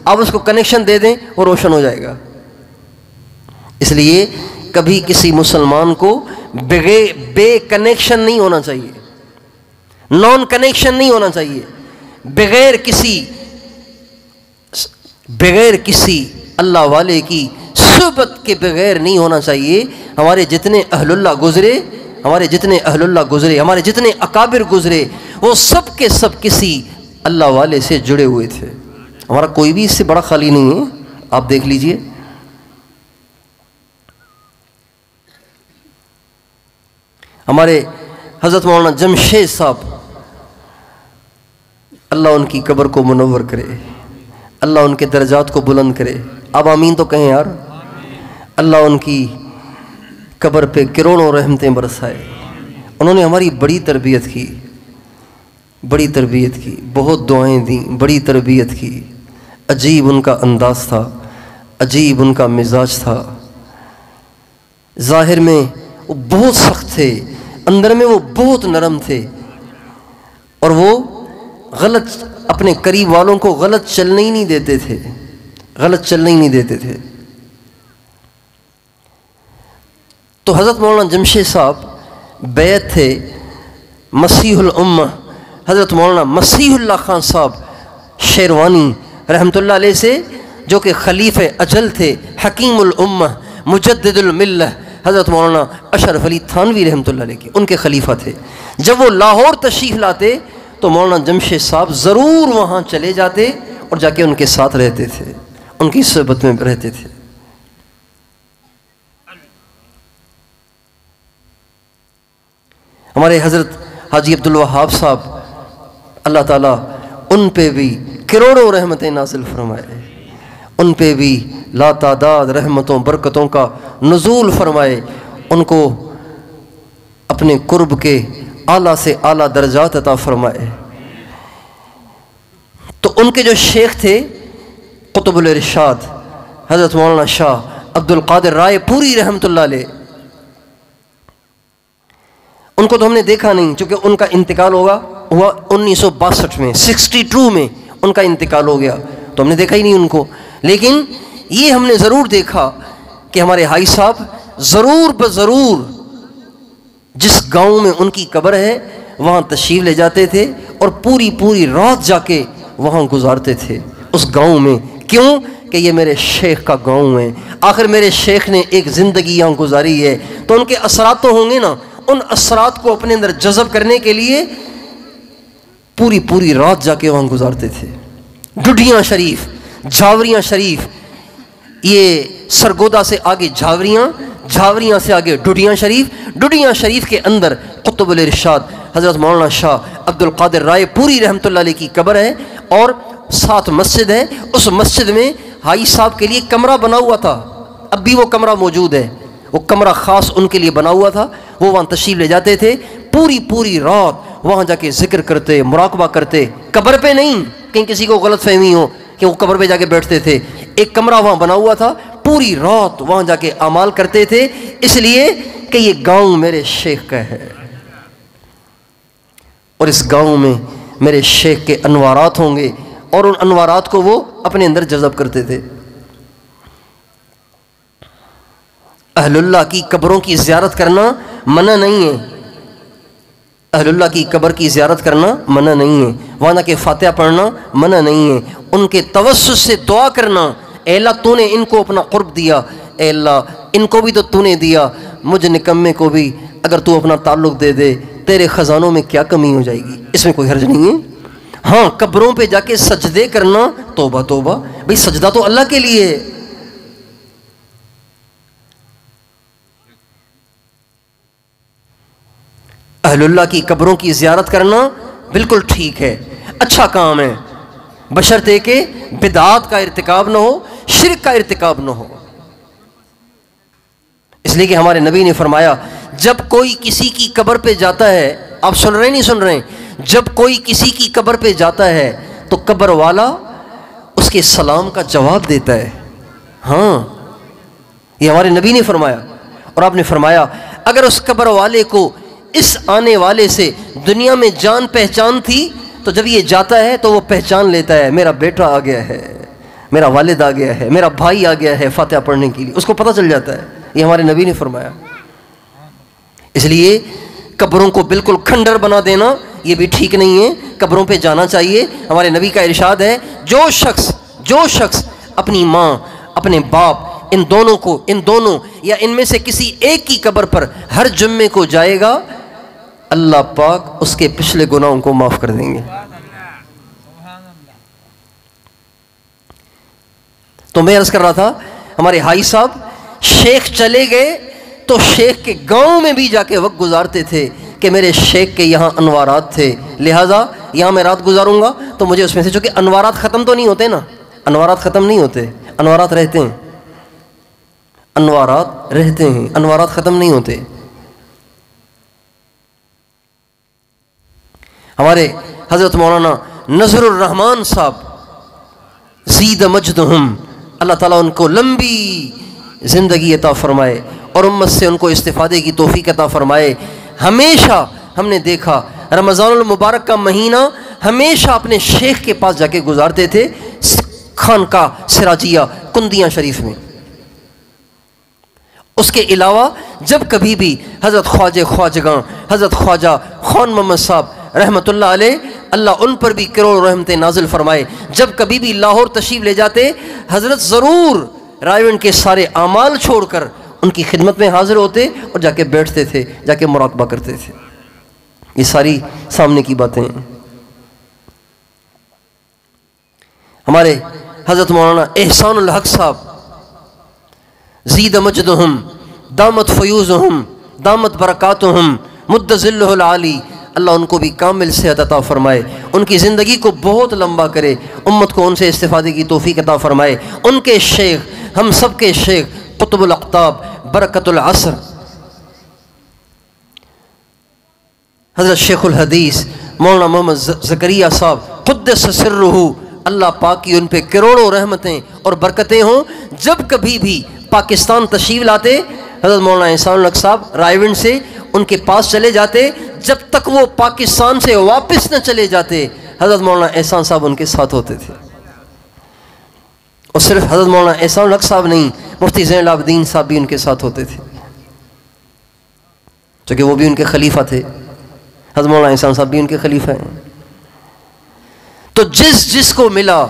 آپ اس کو کنیکشن دے دیں وہ روشن ہو جائے گا۔ اس لیے کبھی کسی مسلمان کو بے کنیکشن نہیں ہونا چاہیے، نان کنیکشن نہیں ہونا چاہیے، بغیر کسی اللہ والے کی صحبت کے بغیر نہیں ہونا چاہیے۔ ہمارے جتنے اہل اللہ گزرے، ہمارے جتنے اکابر گزرے، وہ سب کے سب کسی اللہ والے سے جڑے ہوئے تھے۔ ہمارا کوئی بھی اس سے بڑا خالی نہیں ہے، آپ دیکھ لیجئے۔ ہمارے حضرت مولانا جمشید صاحب، اللہ ان کی قبر کو منور کرے، اللہ ان کے درجات کو بلند کرے، اب آمین تو کہیں یار۔ اللہ ان کی قبر پہ کروڑوں رحمتیں برسائے۔ انہوں نے ہماری بڑی تربیت کی، بہت دعائیں دیں، بڑی تربیت کی۔ عجیب ان کا انداز تھا، عجیب ان کا مزاج تھا۔ ظاہر میں وہ بہت سخت تھے، اندر میں وہ بہت نرم تھے، اور وہ اپنے قریب والوں کو غلط چلنے ہی نہیں دیتے تھے۔ تو حضرت مولانا جمشید صاحب بیعت تھے مسیح الامہ حضرت مولانا مسیح اللہ خان صاحب شیروانی رحمۃ اللہ علیہ سے، جو کہ خلیفہ اجل تھے، حکیم الامہ مجدد الملہ حضرت مولانا اشرف علی تھانوی رحمۃ اللہ علیہ کے ان کے خلیفہ تھے۔ جب وہ لاہور تشریف لاتے تو مولانا جمشید صاحب ضرور وہاں چلے جاتے اور جا کے ان کے ساتھ رہتے تھے، ان کی صحبت میں رہتے تھے۔ ہمارے حضرت حاجی عبدالوہاب صاحب، اللہ تعالیٰ ان پہ بھی کروڑوں رحمتیں نازل فرمائے، ان پہ بھی لا تعداد رحمتوں برکتوں کا نزول فرمائے، ان کو اپنے قرب کے اعلیٰ سے اعلیٰ درجات عطا فرمائے۔ تو ان کے جو شیخ تھے قطب الارشاد حضرت مولانا شاہ عبد القادر رائے پوری رحمۃ اللہ علیہ، ان کو تو ہم نے دیکھا نہیں، چونکہ ان کا انتقال ہوا 1962 میں، 62 میں ان کا انتقال ہو گیا، تو ہم نے دیکھا ہی نہیں ان کو۔ لیکن یہ ہم نے ضرور دیکھا کہ ہمارے حاجی صاحب ضرور بضرور جس گاؤں میں ان کی قبر ہے وہاں تشریف لے جاتے تھے اور پوری رات جا کے وہاں گزارتے تھے اس گاؤں میں. کیوں؟ کہ یہ میرے شیخ کا گاؤں ہے، آخر میرے شیخ نے ایک زندگی یہاں گزاری ہے، تو ان کے اثرات تو ہوں گے نا. ان اثرات کو اپنے اندر جذب کرنے کے لیے پوری رات جا کے وہاں گزارتے تھے. ڈڈیاں شریف، جھاوریاں شریف، یہ سرگودا سے آگے جھاوریاں سے آگے ڈڈیاں شریف کے اندر قطب الارشاد حضرت مولانا شاہ عبد القادر رائے پوری رحمۃ اللہ علیہ کی قبر ہے، اور ساتھ مسجد ہے. اس مسجد میں حاجی صاحب کے لیے کمرہ بنا ہوا تھا، اب بھی وہ کمرہ موجود ہے، وہ کمرہ خاص ان کے لیے بنا ہوا تھا. وہ وہاں تشریف لے جاتے تھے، پوری رات وہاں جا کے ذکر کرتے، مراقبہ کرتے. قبر پہ نہیں، کہیں کسی کو غلط فہمی ہو کہ وہ قبر پہ جا کے بیٹھتے تھے. ایک کمرہ وہاں بنا ہوا تھا، پوری رات وہاں جا کے اعمال کرتے تھے، اس لیے کہ یہ گاؤں میرے شیخ کا ہے اور اس گاؤں میں میرے شیخ کے انوارات ہوں گے، اور ان انوارات کو وہ اپنے اندر جذب کرتے تھے. اہل اللہ کی قبروں کی زیارت کرنا منع نہیں ہے، اہل اللہ کی قبر کی زیارت کرنا منع نہیں ہے، وہاں جا کے فاتحہ پڑھنا منع نہیں ہے، ان کے توسط سے دعا کرنا، اے اللہ تو نے ان کو اپنا قرب دیا، اے اللہ ان کو بھی تو نے دیا، مجھ نکمے کو بھی اگر تو اپنا تعلق دے دے تیرے خزانوں میں کیا کمی ہو جائے گی. اس میں کوئی حرج نہیں ہے. ہاں قبروں پہ جا کے سجدے کرنا، توبہ بھئی سجدہ تو اللہ کے لیے ہے. اہل اللہ کی قبروں کی زیارت کرنا بالکل ٹھیک ہے، اچھا کام ہے، بشرطے کہ بدعات کا ارتکاب نہ ہو، شرک کا ارتکاب نہ ہو. اس لیے کہ ہمارے نبی نے فرمایا جب کوئی کسی کی قبر پہ جاتا ہے، آپ سن رہے نہیں سن رہے، جب کوئی کسی کی قبر پہ جاتا ہے تو قبر والا اس کے سلام کا جواب دیتا ہے. ہاں یہ ہمارے نبی نے فرمایا. اور آپ نے فرمایا اگر اس قبر والے کو اس آنے والے سے دنیا میں جان پہچان تھی تو جب یہ جاتا ہے تو وہ پہچان لیتا ہے میرا بیٹا آ گیا ہے، میرا والد آ گیا ہے، میرا بھائی آ گیا ہے فاتحہ پڑھنے کے لیے، اس کو پتہ چل جاتا ہے. یہ ہمارے نبی نے فرمایا. اس لیے قبروں کو بالکل کھنڈر بنا دینا یہ بھی ٹھیک نہیں ہے، قبروں پہ جانا چاہیے. ہمارے نبی کا ارشاد ہے جو شخص اپنی ماں اپنے باپ ان دونوں یا ان میں سے کسی ایک کی قبر پر ہر جمعے کو جائے گا اللہ پاک اس کے پچھلے گناہوں کو معاف کر دیں گے. تو میں عرض کر رہا تھا ہمارے حاجی صاحب شیخ چلے گئے تو شیخ کے گاؤں میں بھی جا کے وقت گزارتے تھے کہ میرے شیخ کے یہاں انوارات تھے، لہٰذا یہاں میں رات گزاروں گا تو مجھے اس میں سے، چونکہ انوارات ختم تو نہیں ہوتے نا، انوارات ختم نہیں ہوتے، انوارات رہتے ہیں، انوارات ختم نہیں ہوتے. ہمارے حضرت مولانا نظر الرحمان صاحب زید مجدہم، اللہ تعالیٰ ان کو لمبی زندگی عطا فرمائے اور امت سے ان کو استفادے کی توفیق عطا فرمائے. ہمیشہ ہم نے دیکھا رمضان المبارک کا مہینہ ہمیشہ اپنے شیخ کے پاس جا کے گزارتے تھے، خانقاہ سراجیہ کندیاں شریف میں. اس کے علاوہ جب کبھی بھی حضرت خواجگاں حضرت خواجہ خان محمد صاحب رحمۃ اللہ علیہ، اللہ ان پر بھی کروڑ رحمتیں نازل فرمائے، جب کبھی بھی لاہور تشریف لے جاتے حضرت ضرور رائے کے سارے اعمال چھوڑ کر ان کی خدمت میں حاضر ہوتے اور جا کے بیٹھتے تھے، جا کے مراقبہ کرتے تھے. یہ ساری سامنے کی باتیں ہیں. ہمارے حضرت مولانا احسان الحق صاحب زید مجدہم دامت فیوزہم دامت برکاتہم مد ظلہ العالی، اللہ ان کو بھی کامل صحت عطا فرمائے، ان کی زندگی کو بہت لمبا کرے، امت کو ان سے استفادے کی توفیق عطا فرمائے. ان کے شیخ، ہم سب کے شیخ قطب الاقطاب برکت العصر حضرت شیخ الحدیث مولانا محمد زکریا صاحب قدس سرہ، اللہ پاک کی ان پہ کروڑوں رحمتیں اور برکتیں ہوں. جب کبھی بھی پاکستان تشریف لاتے حضرت مولانا احسان الحق صاحب رائے سے ان کے پاس چلے جاتے، جب تک وہ پاکستان سے واپس نہ چلے جاتے حضرت مولانا احسان صاحب ان کے ساتھ ہوتے تھے. اور صرف حضرت مولانا احسان الحق صاحب نہیں، مفتی زین العابدین صاحب بھی ان کے ساتھ ہوتے تھے، چونکہ وہ بھی ان کے خلیفہ تھے، حضرت مولانا احسان صاحب بھی ان کے خلیفہ ہیں۔ تو جس کو ملا،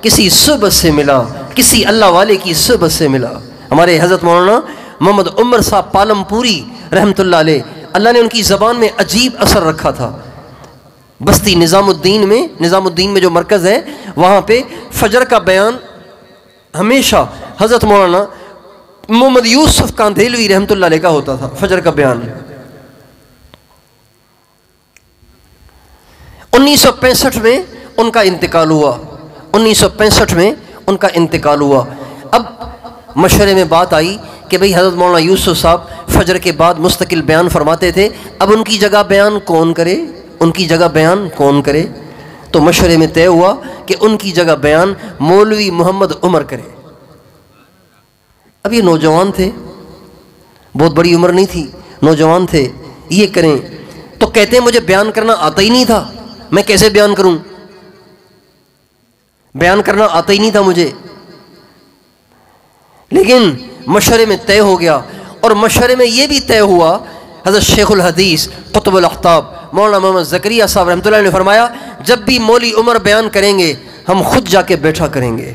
کسی صحبت سے ملا، کسی اللہ والے کی صحبت سے ملا۔ ہمارے حضرت مولانا محمد عمر صاحب پالم پوری رحمۃ اللہ علیہ، اللہ نے ان کی زبان میں عجیب اثر رکھا تھا۔ بستی نظام الدین میں جو مرکز ہے، وہاں پہ فجر کا بیان ہمیشہ حضرت مولانا محمد یوسف کاندھیلوی رحمۃ اللہ علیہ کا ہوتا تھا، فجر کا بیان۔ 1965 میں ان کا انتقال ہوا، 1965 میں ان کا انتقال ہوا۔ اب مشورے میں بات آئی کہ بھئی حضرت مولانا یوسف صاحب فجر کے بعد مستقل بیان فرماتے تھے، اب ان کی جگہ بیان کون کرے، ان کی جگہ بیان کون کرے؟ تو مشورے میں طے ہوا کہ ان کی جگہ بیان مولوی محمد عمر کرے۔ اب یہ نوجوان تھے، بہت بڑی عمر نہیں تھی، نوجوان تھے، یہ کریں تو کہتے ہیں مجھے بیان کرنا آتا ہی نہیں تھا، میں کیسے بیان کروں، بیان کرنا آتا ہی نہیں تھا مجھے۔ لیکن مشورے میں طے ہو گیا، اور مشورے میں یہ بھی طے ہوا، حضرت شیخ الحدیث قطب الاقطاب مولانا محمد زکریا صاحب رحمۃ اللہ نے فرمایا جب بھی مولوی عمر بیان کریں گے ہم خود جا کے بیٹھا کریں گے۔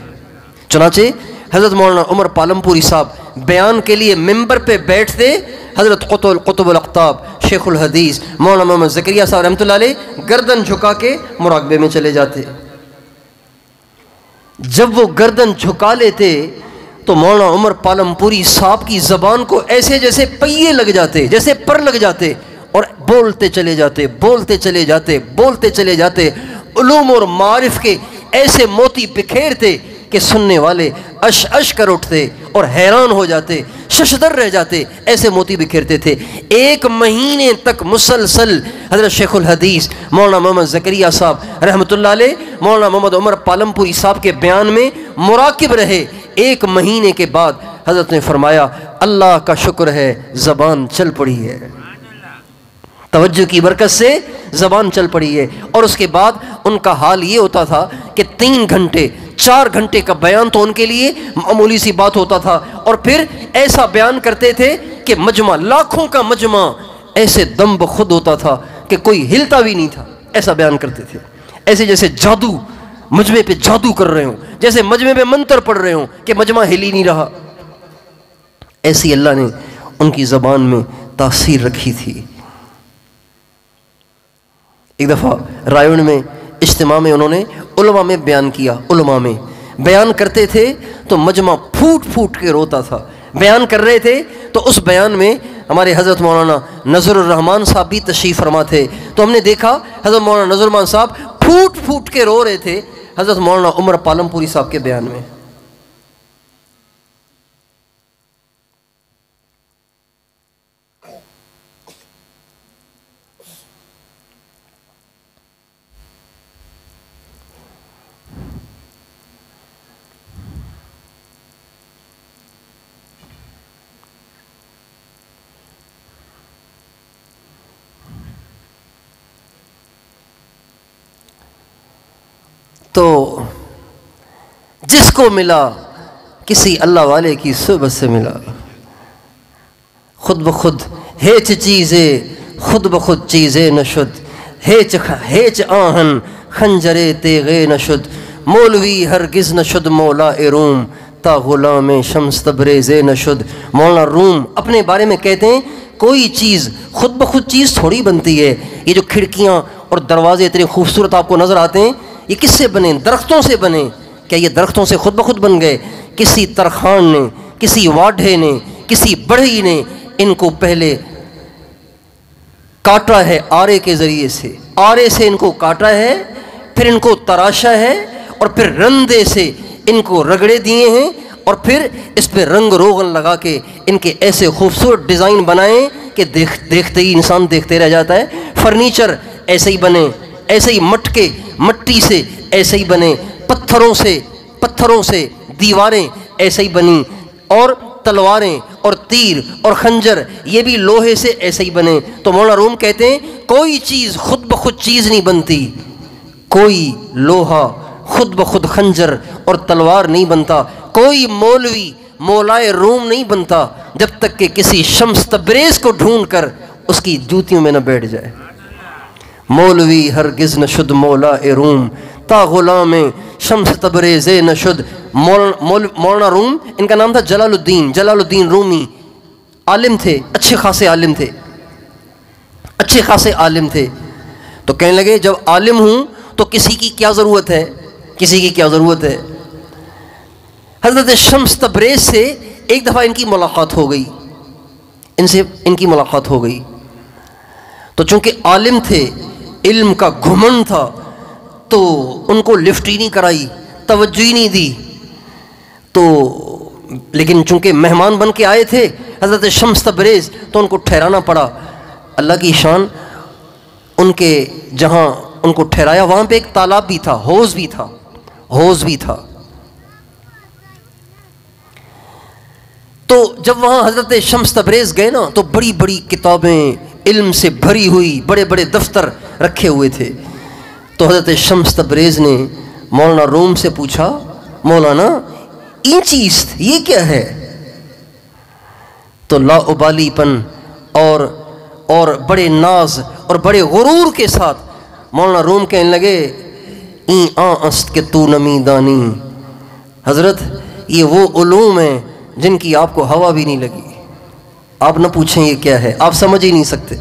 چنانچہ حضرت مولانا عمر پالم پوری صاحب بیان کے لیے ممبر پہ بیٹھتے، حضرت قطب الاقطاب شیخ الحدیث مولانا محمد زکریا صاحب رحمۃ اللہ علیہ گردن جھکا کے مراقبے میں چلے جاتے۔ جب وہ گردن جھکا لیتے تو مولانا عمر پالم پوری صاحب کی زبان کو ایسے جیسے پہیے لگ جاتے، جیسے پر لگ جاتے، اور بولتے چلے جاتے، علوم اور معارف کے ایسے موتی بکھیرتے کہ سننے والے اش کر اٹھتے اور حیران ہو جاتے، ششدر رہ جاتے، ایسے موتی بکھیرتے تھے۔ 1 مہینے تک مسلسل حضرت شیخ الحدیث مولانا محمد زکریا صاحب رحمۃ اللہ علیہ مولانا محمد عمر پالم پوری صاحب کے بیان میں مراقب رہے۔ 1 مہینے کے بعد حضرت نے فرمایا اللہ کا شکر ہے زبان چل پڑی ہے، توجہ کی برکت سے زبان چل پڑی ہے۔ اور اس کے بعد ان کا حال یہ ہوتا تھا کہ 3 گھنٹے 4 گھنٹے کا بیان تو ان کے لیے معمولی سی بات ہوتا تھا، اور پھر ایسا بیان کرتے تھے کہ مجمع، لاکھوں کا مجمع ایسے دم بخود ہوتا تھا کہ کوئی ہلتا بھی نہیں تھا، ایسا بیان کرتے تھے، ایسے جیسے جادو مجمع پہ جادو کر رہے ہوں، جیسے مجمع پہ منتر پڑھ رہے ہوں کہ مجمع ہل ہی نہیں رہا۔ ایسی اللہ نے ان کی زبان میں تاثیر رکھی تھی۔ ایک دفعہ رائے میں اجتماع میں انہوں نے علماء میں بیان کیا، علماء میں بیان کرتے تھے تو مجمع پھوٹ پھوٹ کے روتا تھا، بیان کر رہے تھے تو اس بیان میں ہمارے حضرت مولانا نظر الرحمان صاحب بھی تشریف فرما تھے، تو ہم نے دیکھا حضرت مولانا نظر الرحمان صاحب پھوٹ پھوٹ کے رو رہے تھے حضرت مولانا عمر پالم پوری صاحب کے بیان میں۔ تو جس کو ملا کسی اللہ والے کی صحبت سے ملا، خود بخود ہیچ چیزیں خود بخود چیزیں نشد، ہیچ آہن خنجرے تیغے نشد، مولوی ہرگز نشد مولا روم تا غلام شمس تبریزے نشد۔ مولانا روم اپنے بارے میں کہتے ہیں کوئی چیز خود بخود چیز تھوڑی بنتی ہے، یہ جو کھڑکیاں اور دروازے اتنے خوبصورت آپ کو نظر آتے ہیں یہ کس سے بنے؟ درختوں سے بنے۔ کیا یہ درختوں سے خود بخود بن گئے؟ کسی ترخان نے، کسی واڈھے نے، کسی بڑھئی نے ان کو پہلے کاٹا ہے آرے کے ذریعے سے، آرے سے ان کو کاٹا ہے، پھر ان کو تراشا ہے، اور پھر رندے سے ان کو رگڑے دیے ہیں، اور پھر اس پہ رنگ روغن لگا کے ان کے ایسے خوبصورت ڈیزائن بنائیں کہ دیکھتے ہی انسان دیکھتے رہ جاتا ہے۔ فرنیچر ایسے ہی بنے، ایسے ہی مٹی سے ایسے ہی بنے، پتھروں سے دیواریں ایسے ہی بنی، اور تلواریں اور تیر اور خنجر یہ بھی لوہے سے ایسے ہی بنے۔ تو مولانا روم کہتے ہیں کوئی چیز خود بخود چیز نہیں بنتی، کوئی لوہا خود بخود خنجر اور تلوار نہیں بنتا، کوئی مولوی مولائے روم نہیں بنتا جب تک کہ کسی شمس تبریز کو ڈھونڈ کر اس کی جوتیوں میں نہ بیٹھ جائے۔ مولوی ہرگز نہ شد مولا روم، تا غلام شمس تبریز نہ شد۔ مولانا روم، ان کا نام تھا جلال الدین رومی، عالم تھے، اچھے خاصے عالم تھے۔ تو کہنے لگے جب عالم ہوں تو کسی کی کیا ضرورت ہے؟ حضرت شمس تبریز سے ایک دفعہ ان کی ملاقات ہو گئی، ان کی ملاقات ہو گئی۔ تو چونکہ عالم تھے، علم کا گھمنڈ تھا، تو ان کو لفٹ ہی نہیں کرائی، توجہ ہی نہیں دی۔ تو لیکن چونکہ مہمان بن کے آئے تھے حضرت شمس تبریز، تو ان کو ٹھہرانا پڑا۔ اللہ کی شان، ان کے جہاں ان کو ٹھہرایا وہاں پہ ایک تالاب بھی تھا، حوض بھی تھا۔ تو جب وہاں حضرت شمس تبریز گئے نا، تو بڑی بڑی کتابیں علم سے بھری ہوئی، بڑے بڑے دفتر رکھے ہوئے تھے۔ تو حضرت شمس تبریز نے مولانا روم سے پوچھا، مولانا این چیز یہ کیا ہے؟ تو لا ابالی پن اور بڑے ناز اور بڑے غرور کے ساتھ مولانا روم کہنے لگے، این است کہ تو نمی دانی، حضرت یہ وہ علوم ہیں جن کی آپ کو ہوا بھی نہیں لگی، آپ نہ پوچھیں یہ کیا ہے، آپ سمجھ ہی نہیں سکتے۔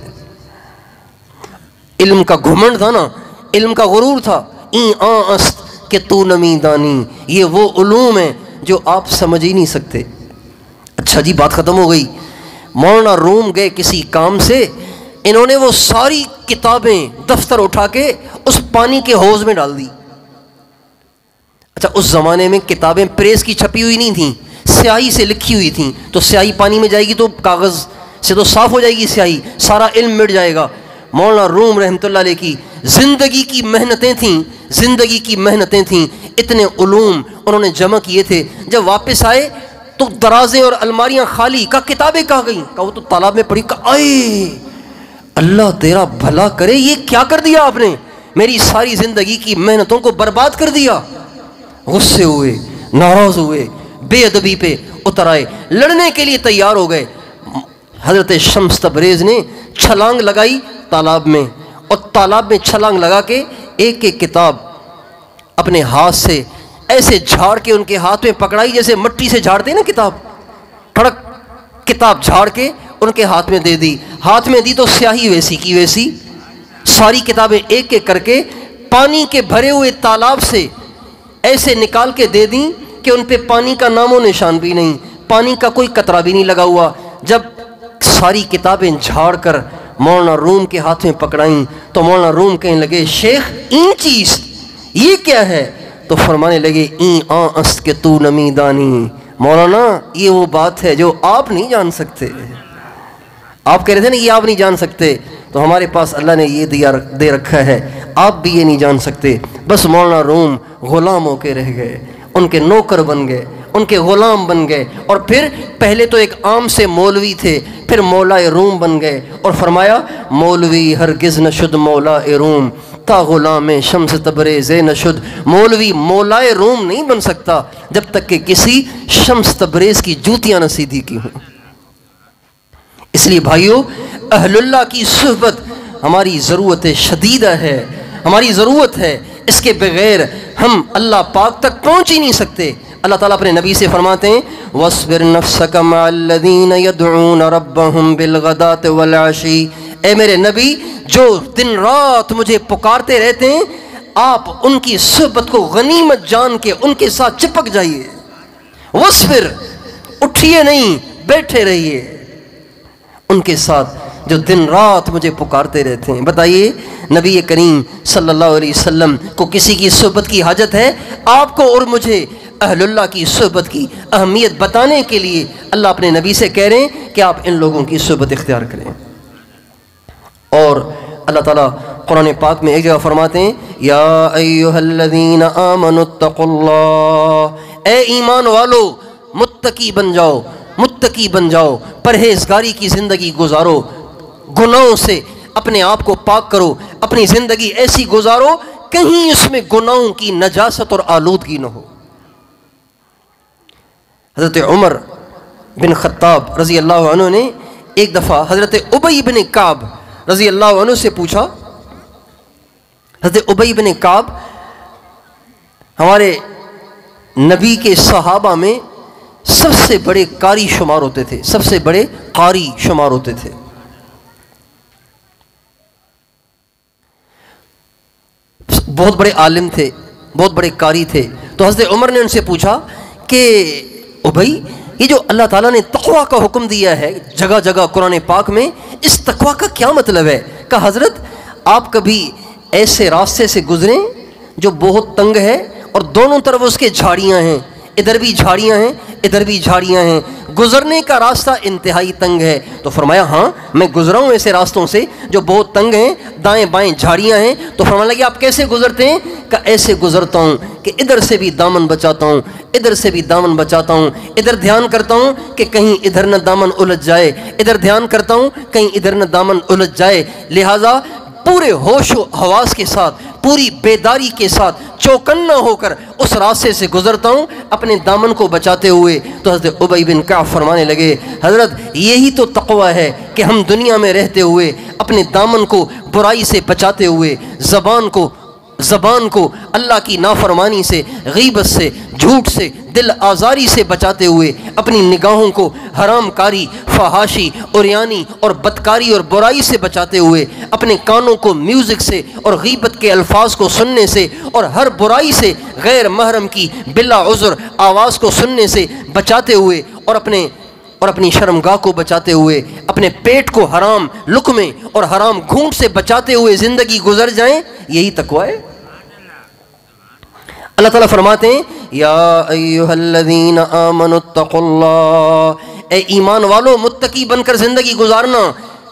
علم کا گھمنڈ تھا نا، علم کا غرور تھا۔ این است کہ تو نمی دانی، یہ وہ علوم ہیں جو آپ سمجھ ہی نہیں سکتے۔ اچھا جی، بات ختم ہو گئی۔ مولانا روم گئے کسی کام سے، انہوں نے وہ ساری کتابیں دفتر اٹھا کے اس پانی کے حوض میں ڈال دی۔ اچھا، اس زمانے میں کتابیں پریس کی چھپی ہوئی نہیں تھیں، سیاہی سے لکھی ہوئی تھیں، تو سیاہی پانی میں جائے گی تو کاغذ سے تو صاف ہو جائے گی سیاہی، سارا علم مٹ جائے گا۔ مولانا روم رحمۃ اللہ علیہ کی زندگی کی محنتیں تھیں، اتنے علوم انہوں نے جمع کیے تھے۔ جب واپس آئے تو درازیں اور الماریاں خالی، کہا کتابیں کہاں گئیں؟ کہا وہ تو تالاب میں پڑی۔ کہا آئے اللہ تیرا بھلا کرے، یہ کیا کر دیا آپ نے؟ میری ساری زندگی کی محنتوں کو برباد کر دیا۔ غصے ہوئے، ناراض ہوئے، بے ادبی پہ اتر آئے، لڑنے کے لیے تیار ہو گئے۔ حضرت شمس تبریز نے چھلانگ لگائی تالاب میں، اور تالاب میں چھلانگ لگا کے ایک ایک کتاب اپنے ہاتھ سے ایسے جھاڑ کے ان کے ہاتھ میں پکڑائی، جیسے مٹی سے جھاڑتے نا کتاب، ٹھڑک کتاب جھاڑ کے ان کے ہاتھ میں دے دی۔ ہاتھ میں دی تو سیاہی ویسی کی ویسی، ساری کتابیں ایک ایک کر کے پانی کے بھرے ہوئے تالاب سے ایسے نکال کے دے دیں کہ ان پہ پانی کا نام و نشان بھی نہیں، پانی کا کوئی قطرہ بھی نہیں لگا ہوا۔ جب ساری کتابیں جھاڑ کر مولانا روم کے ہاتھ میں پکڑائیں تو مولانا روم کہنے لگے، شیخ این چیز یہ کیا ہے؟ تو فرمانے لگے، این است کہ تو نمی دانی، مولانا یہ وہ بات ہے جو آپ نہیں جان سکتے۔ آپ کہہ رہے تھے نا یہ آپ نہیں جان سکتے، تو ہمارے پاس اللہ نے یہ دے رکھا ہے، آپ بھی یہ نہیں جان سکتے۔ بس مولانا روم غلام ہو کے رہ گئے، ان کے نوکر بن گئے، ان کے غلام بن گئے، اور پھر پہلے تو ایک عام سے مولوی تھے، پھر مولا روم بن گئے، اور فرمایا مولوی ہرگز نہ شد مولا روم، تا غلام شمس تبریز نہ شد۔ مولوی مولا روم نہیں بن سکتا جب تک کہ کسی شمس تبریز کی جوتیاں نہ سیدھی کی ہوں۔ اس لیے بھائیو، اہل اللہ کی صحبت ہماری ضرورت شدیدہ ہے، ہماری ضرورت ہے، اس کے بغیر ہم اللہ پاک تک پہنچ ہی نہیں سکتے۔ اللہ تعالیٰ اپنے نبی سے فرماتے ہیں، وَاصْبِرْ نَفْسَكَ مَعَ الَّذِينَ يَدْعُونَ رَبَّهُمْ بِالْغَدَاةِ وَالْعَشِيِّ۔ اے میرے نبی، جو دن رات مجھے پکارتے رہتے ہیں، آپ ان کی صحبت کو غنیمت جان کے ان کے ساتھ چپک جائیے۔ وَاصْبِرْ، اٹھیے نہیں، بیٹھے رہیے ان کے ساتھ جو دن رات مجھے پکارتے رہتے ہیں۔ بتائیے، نبی کریم صلی اللہ علیہ وسلم کو کسی کی صحبت کی حاجت ہے؟ آپ کو اور مجھے اہل اللہ کی صحبت کی اہمیت بتانے کے لیے اللہ اپنے نبی سے کہہ رہے ہیں کہ آپ ان لوگوں کی صحبت اختیار کریں۔ اور اللہ تعالیٰ قرآن پاک میں ایک جگہ فرماتے ہیں، یا ایھا الذین آمنوا اتقوا اللہ، اے ایمان والو متقی بن جاؤ، پرہیزگاری کی زندگی گزارو، گناہوں سے اپنے آپ کو پاک کرو، اپنی زندگی ایسی گزارو کہیں اس میں گناہوں کی نجاست اور آلودگی نہ ہو۔ حضرت عمر بن خطاب رضی اللہ عنہ نے ایک دفعہ حضرت ابی بن کعب رضی اللہ عنہ سے پوچھا۔ حضرت ابی بن کعب ہمارے نبی کے صحابہ میں سب سے بڑے قاری شمار ہوتے تھے، سب سے بڑے قاری شمار ہوتے تھے۔ بہت بڑے عالم تھے، بہت بڑے قاری تھے۔ تو حضرت عمر نے ان سے پوچھا کہ ابی، یہ جو اللہ تعالیٰ نے تقویٰ کا حکم دیا ہے جگہ جگہ قرآن پاک میں، اس تقویٰ کا کیا مطلب ہے؟ کہا حضرت آپ کبھی ایسے راستے سے گزریں جو بہت تنگ ہے اور دونوں طرف اس کے جھاڑیاں ہیں، ادھر بھی جھاڑیاں ہیں ادھر بھی جھاڑیاں ہیں، گزرنے کا راستہ انتہائی تنگ ہے؟ تو فرمایا ہاں میں گزرا ہوں ایسے راستوں سے جو بہت تنگ ہیں، دائیں بائیں جھاڑیاں ہیں۔ تو فرمانے لگے آپ کیسے گزرتے ہیں؟ کہ ایسے گزرتا ہوں کہ ادھر سے بھی دامن بچاتا ہوں، ادھر سے بھی دامن بچاتا ہوں، ادھر دھیان کرتا ہوں کہ کہیں ادھر نہ دامن الجھ جائے، ادھر دھیان کرتا ہوں کہیں ادھر نہ دامن الجھ جائے۔ لہٰذا پورے ہوش و حواس کے ساتھ، پوری بیداری کے ساتھ چوکنا ہو کر اس راستے سے گزرتا ہوں اپنے دامن کو بچاتے ہوئے۔ تو حضرت ابی بن کعب فرمانے لگے حضرت یہی تو تقویٰ ہے کہ ہم دنیا میں رہتے ہوئے اپنے دامن کو برائی سے بچاتے ہوئے، زبان کو اللہ کی نافرمانی سے، غیبت سے، جھوٹ سے، دل آزاری سے بچاتے ہوئے، اپنی نگاہوں کو حرام کاری، فحاشی، عریانی اور بدکاری اور برائی سے بچاتے ہوئے، اپنے کانوں کو میوزک سے اور غیبت کے الفاظ کو سننے سے اور ہر برائی سے، غیر محرم کی بلا عذر آواز کو سننے سے بچاتے ہوئے، اور اپنی شرمگاہ کو بچاتے ہوئے، اپنے پیٹ کو حرام لقمے اور حرام گھونٹ سے بچاتے ہوئے زندگی گزر جائیں، یہی تقویٰ ہے۔ اللہ تعالیٰ فرماتے ہیں یا ایھا الذین آمنوا اتقوا اللہ، اے ایمان والو متقی بن کر زندگی گزارنا۔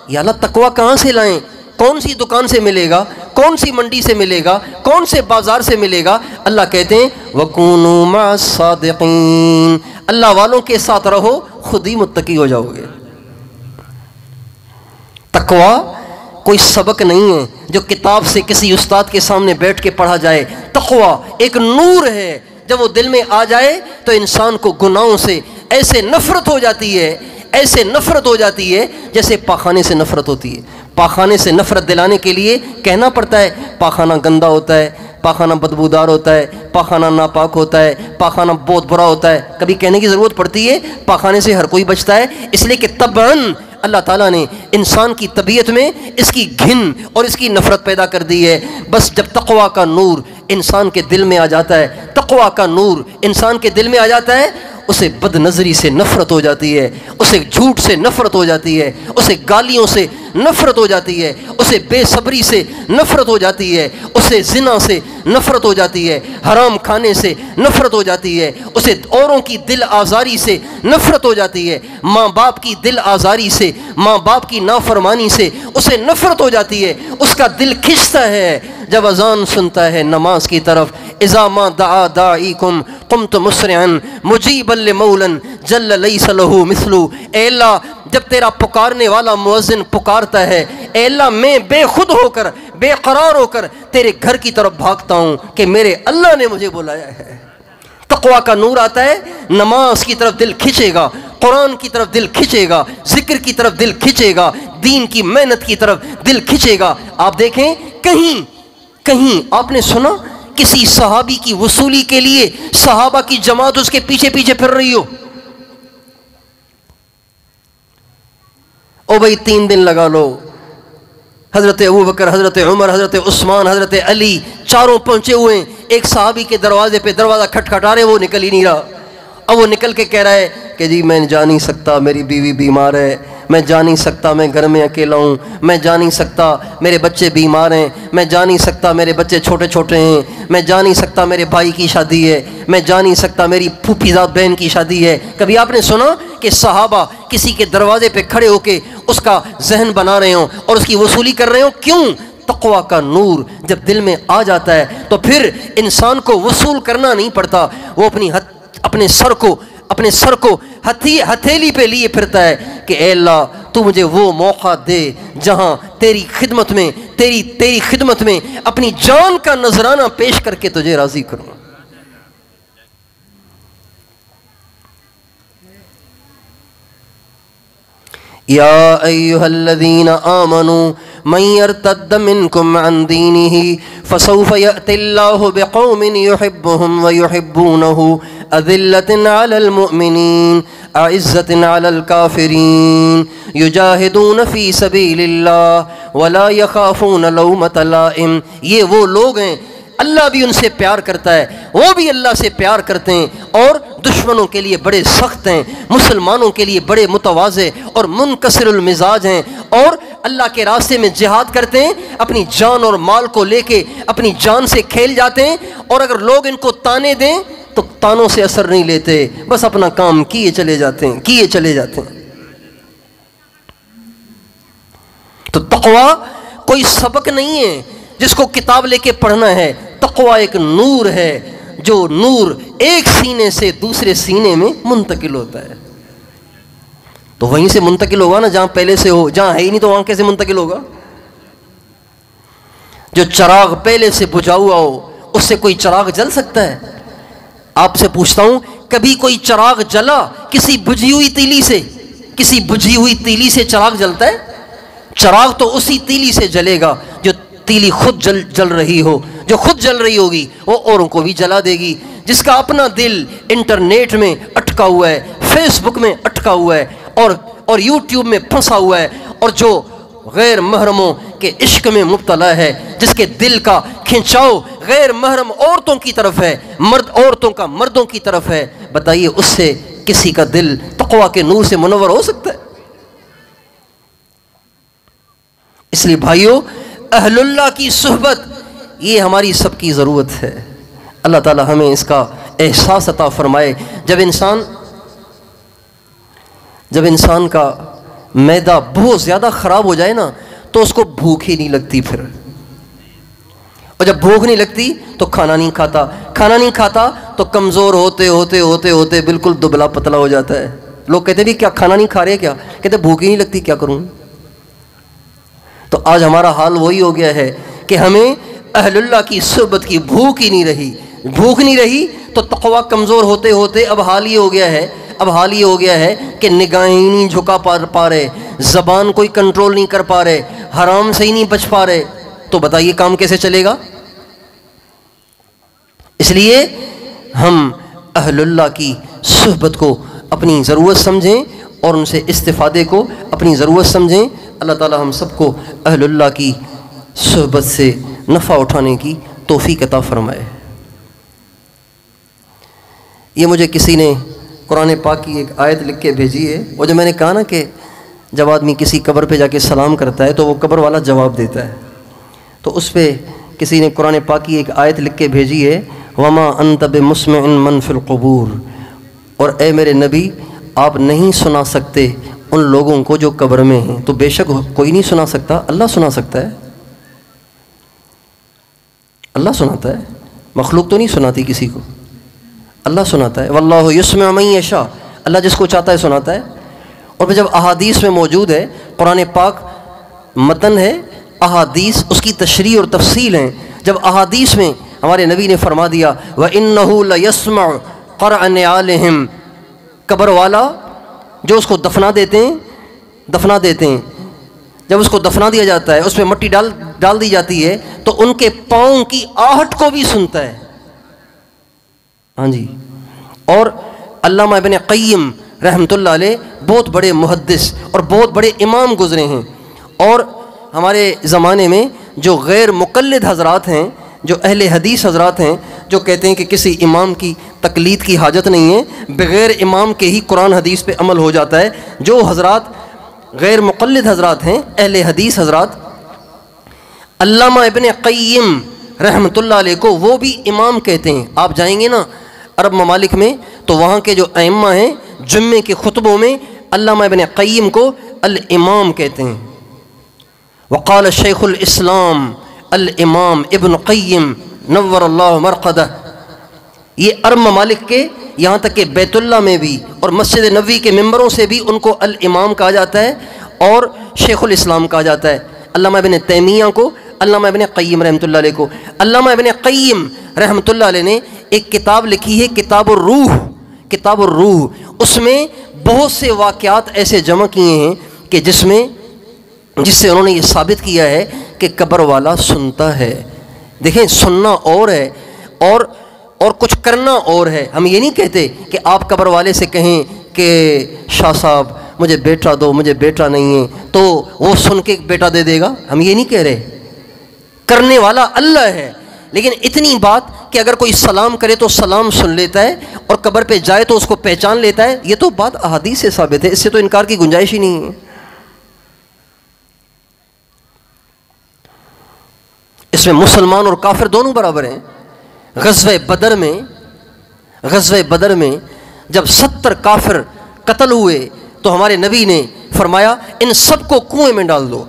یا اللہ تقویٰ کہاں سے لائیں؟ کون سی دکان سے ملے گا؟ کون سی منڈی سے ملے گا؟ کون سے بازار سے ملے گا؟ اللہ کہتے ہیں وَكُونُوا مَعَ الصَّادِقِينَ، اللہ والوں کے ساتھ رہو خود ہی متقی ہو جاؤ گے۔ تقویٰ کوئی سبق نہیں ہے جو کتاب سے کسی استاد کے سامنے بیٹھ کے پڑھا جائے۔ تقویٰ ایک نور ہے، جب وہ دل میں آ جائے تو انسان کو گناہوں سے ایسے نفرت ہو جاتی ہے، ایسے نفرت ہو جاتی ہے جیسے پاخانے سے نفرت ہوتی ہے۔ پاخانے سے نفرت دلانے کے لیے کہنا پڑتا ہے پاخانہ گندا ہوتا ہے، پاخانہ بدبودار ہوتا ہے، پاخانہ ناپاک ہوتا ہے، پاخانہ بہت برا ہوتا ہے۔ کبھی کہنے کی ضرورت پڑتی ہے؟ پاخانے سے ہر کوئی بچتا ہے، اس لیے کہ طبعاً اللہ تعالیٰ نے انسان کی طبیعت میں اس کی گھن اور اس کی نفرت پیدا کر دی ہے۔ بس جب تقویٰ کا نور انسان کے دل میں آ جاتا ہے، تقویٰ کا نور انسان کے دل میں آ جاتا ہے، اسے بد نظری سے نفرت ہو جاتی ہے، اسے جھوٹ سے نفرت ہو جاتی ہے، اسے گالیوں سے نفرت ہو جاتی ہے، اسے بے صبری سے نفرت ہو جاتی ہے، اسے زنا سے نفرت ہو جاتی ہے، حرام کھانے سے نفرت ہو جاتی ہے، اسے اوروں کی دل آزاری سے نفرت ہو جاتی ہے، ماں باپ کی دل آزاری سے، ماں باپ کی نافرمانی سے اسے نفرت ہو جاتی ہے۔ اس کا دل کھنچتا ہے جب اذان سنتا ہے نماز کی طرف، اذا ما دعا داعیکم قمت مسرعا مجیبا لمولا جل لیس له مثل، اے اللہ جب تیرا پکارنے والا مؤذن پکارتا ہے، اے اللہ میں بے خود ہو کر، بے قرار ہو کر تیرے گھر کی طرف بھاگتا ہوں کہ میرے اللہ نے مجھے بلایا ہے۔ تقویٰ کا نور آتا ہے، نماز کی طرف دل کھنچے گا، قرآن کی طرف دل کھنچے گا، ذکر کی طرف دل کھنچے گا، دین کی محنت کی طرف دل کھنچے گا۔ آپ دیکھیں کہیں آپ نے سنا کسی صحابی کی وصولی کے لیے صحابہ کی جماعت اس کے پیچھے پیچھے پھر رہی ہو؟ او بھائی 3 دن لگا لو، حضرت ابوبکر، حضرت عمر، حضرت عثمان، حضرت علی چاروں پہنچے ہوئے ہیں ایک صحابی کے دروازے پہ، دروازہ کھٹکھٹا رہے، وہ نکل ہی نہیں رہا۔ اب وہ نکل کے کہہ رہا ہے کہ جی میں جا نہیں سکتا، میری بیوی بیمار ہے، میں جا نہیں سکتا، میں گھر میں اکیلا ہوں، میں جا نہیں سکتا، میرے بچے بیمار ہیں، میں جا نہیں سکتا، میرے بچے چھوٹے چھوٹے ہیں، میں جا نہیں سکتا، میرے بھائی کی شادی ہے، میں جا نہیں سکتا، میری پھوپھی زاد بہن کی شادی ہے۔ کبھی آپ نے سنا کہ صحابہ کسی کے دروازے پہ کھڑے ہو کے اس کا ذہن بنا رہے ہوں اور اس کی وصولی کر رہے ہوں؟ کیوں؟ تقویٰ کا نور جب دل میں آ جاتا ہے تو پھر انسان کو وصول کرنا نہیں پڑتا، وہ اپنے سر کو اپنے سر کو ہتھیلی پہ لیے پھرتا ہے کہ اے اللہ تو مجھے وہ موقع دے جہاں تیری خدمت میں اپنی جان کا نذرانہ پیش کر کے تجھے راضی کروں۔ یا ایھا الذین آمنوا من یرتد منکم عن دینہ فسوف یأتی اللہ بقوم یحبهم ویحبونہ اذلۃ علی المؤمنین اعزۃ علی الکافرین یجاہدون فی سبیل اللہ ولا یخافون لومۃ لائم۔ یہ وہ لوگ ہیں اللہ بھی ان سے پیار کرتا ہے، وہ بھی اللہ سے پیار کرتے ہیں، اور دشمنوں کے لیے بڑے سخت ہیں، مسلمانوں کے لیے بڑے متواضع اور منکسر المزاج ہیں، اور اللہ کے راستے میں جہاد کرتے ہیں، اپنی جان اور مال کو لے کے اپنی جان سے کھیل جاتے ہیں، اور اگر لوگ ان کو تانے دیں تو تانوں سے اثر نہیں لیتے، بس اپنا کام کیے چلے جاتے ہیں۔ تو تقویٰ کوئی سبق نہیں ہے جس کو کتاب لے کے پڑھنا ہے، تقویٰ ایک نور ہے جو نور ایک سینے سے دوسرے سینے میں منتقل ہوتا ہے۔ تو وہیں سے منتقل ہوگا نا جہاں پہلے سے ہو، جہاں ہے ہی نہیں تو وہاں کیسے منتقل ہوگا؟ جو چراغ پہلے سے بجھا ہوا ہو اس سے کوئی چراغ جل سکتا ہے؟ آپ سے پوچھتا ہوں، کبھی کوئی چراغ جلا کسی بجھی ہوئی تیلی سے چراغ جلتا ہے؟ چراغ تو اسی تیلی سے جلے گا جو تیلی خود جل رہی ہو، جو خود جل رہی ہوگی وہ اوروں کو بھی جلا دے گی۔ جس کا اپنا دل انٹرنیٹ میں اٹکا ہوا ہے، فیس بک میں اٹکا ہوا ہے، اور یوٹیوب میں پھنسا ہوا ہے، اور جو غیر محرموں کے عشق میں مبتلا ہے، جس کے دل کا کھنچاؤ غیر محرم عورتوں کی طرف ہے، عورتوں کا مردوں کی طرف ہے، بتائیے اس سے کسی کا دل تقویٰ کے نور سے منور ہو سکتا ہے؟ اس لیے بھائیو، اہل اللہ کی صحبت یہ ہماری سب کی ضرورت ہے۔ اللہ تعالی ہمیں اس کا احساس عطا فرمائے۔ جب انسان کا معدہ بہت زیادہ خراب ہو جائے نا تو اس کو بھوک ہی نہیں لگتی پھر، اور جب بھوک نہیں لگتی تو کھانا نہیں کھاتا تو کمزور ہوتے بالکل دبلا پتلا ہو جاتا ہے۔ لوگ کہتے بھی کیا کھانا نہیں کھا رہے، کیا کہتے بھوک ہی نہیں لگتی، کیا کروں؟ تو آج ہمارا حال وہی ہو گیا ہے کہ ہمیں اہل اللہ کی صحبت کی بھوک ہی نہیں رہی تو تقویٰ کمزور ہوتے اب حال یہ ہو گیا ہے کہ نگاہیں ہی نہیں جھکا پا رہے، زبان کوئی کنٹرول نہیں کر پا رہے، حرام سے ہی نہیں بچ پا رہے، تو بتائیے کام کیسے چلے گا؟ اس لیے ہم اہل اللہ کی صحبت کو اپنی ضرورت سمجھیں اور ان سے استفادے کو اپنی ضرورت سمجھیں۔ اللہ تعالی ہم سب کو اہل اللہ کی صحبت سے نفع اٹھانے کی توفیق عطا فرمائے۔ یہ مجھے کسی نے قرآن پاک کی ایک آیت لکھ کے بھیجی ہے، وہ جو میں نے کہا نا کہ جب آدمی کسی قبر پہ جا کے سلام کرتا ہے تو وہ قبر والا جواب دیتا ہے، تو اس پہ کسی نے قرآن پاک کی ایک آیت لکھ کے بھیجی ہے، وما انت بمسمع من فی القبور، اور اے میرے نبی آپ نہیں سنا سکتے ان لوگوں کو جو قبر میں ہیں۔ تو بے شک کوئی نہیں سنا سکتا، اللہ سنا سکتا ہے، اللہ سناتا ہے، مخلوق تو نہیں سناتی کسی کو، اللہ سناتا ہے۔ واللہ یسمع من یشاء، اللہ جس کو چاہتا ہے سناتا ہے۔ اور جب احادیث میں موجود ہے، قرآن پاک متن ہے، احادیث اس کی تشریح اور تفصیل ہیں، جب احادیث میں ہمارے نبی نے فرما دیا وَإِنَّهُ لَيَسْمَعُ قَرْعَ نِعَالِهِمْ، قبر والا جو اس کو دفنا دیتے ہیں، جب اس کو دفنا دیا جاتا ہے، اس میں مٹی ڈال دی جاتی ہے تو ان کے پاؤں کی آہٹ کو بھی سنتا ہے۔ ہاں جی، اور علامہ ابن قیم رحمۃ اللہ علیہ بہت بڑے محدث اور بہت بڑے امام گزرے ہیں، اور ہمارے زمانے میں جو غیر مقلد حضرات ہیں، جو اہل حدیث حضرات ہیں، جو کہتے ہیں کہ کسی امام کی تقلید کی حاجت نہیں ہے، بغیر امام کے ہی قرآن حدیث پہ عمل ہو جاتا ہے، جو حضرات غیر مقلد حضرات ہیں، اہل حدیث حضرات، علامہ ابن قیم رحمۃ اللہ علیہ کو وہ بھی امام کہتے ہیں۔ آپ جائیں گے نا عرب ممالک میں تو وہاں کے جو ائمہ ہیں، جمعے کے خطبوں میں علامہ ابن قیم کو الامام کہتے ہیں۔ وقال شیخ الاسلام الامام ابن قیم نور اللہ مرقدہ، یہ عرب ممالک کے یہاں تک کہ بیت اللہ میں بھی اور مسجد نبوی کے ممبروں سے بھی ان کو الامام کہا جاتا ہے اور شیخ الاسلام کہا جاتا ہے۔ علامہ ابن تیمیہ کو، علامہ ابن قیم رحمۃ اللہ علیہ کو۔ علامہ ابن قیم رحمۃ اللہ علیہ نے ایک کتاب لکھی ہے کتاب الروح، کتاب الروح، اس میں بہت سے واقعات ایسے جمع کیے ہیں کہ جس سے انہوں نے یہ ثابت کیا ہے کہ قبر والا سنتا ہے۔ دیکھیں سننا اور ہے اور کچھ کرنا اور ہے۔ ہم یہ نہیں کہتے کہ آپ قبر والے سے کہیں کہ شاہ صاحب مجھے بیٹا دو، مجھے بیٹا نہیں ہے، تو وہ سن کے بیٹا دے دے گا، ہم یہ نہیں کہہ رہے۔ کرنے والا اللہ ہے، لیکن اتنی بات کہ اگر کوئی سلام کرے تو سلام سن لیتا ہے اور قبر پہ جائے تو اس کو پہچان لیتا ہے، یہ تو بات احادیث سے ثابت ہے، اس سے تو انکار کی گنجائش ہی نہیں ہے۔ اس میں مسلمان اور کافر دونوں برابر ہیں۔ غزوہ بدر میں جب 70 کافر قتل ہوئے تو ہمارے نبی نے فرمایا ان سب کو کنویں میں ڈال دو۔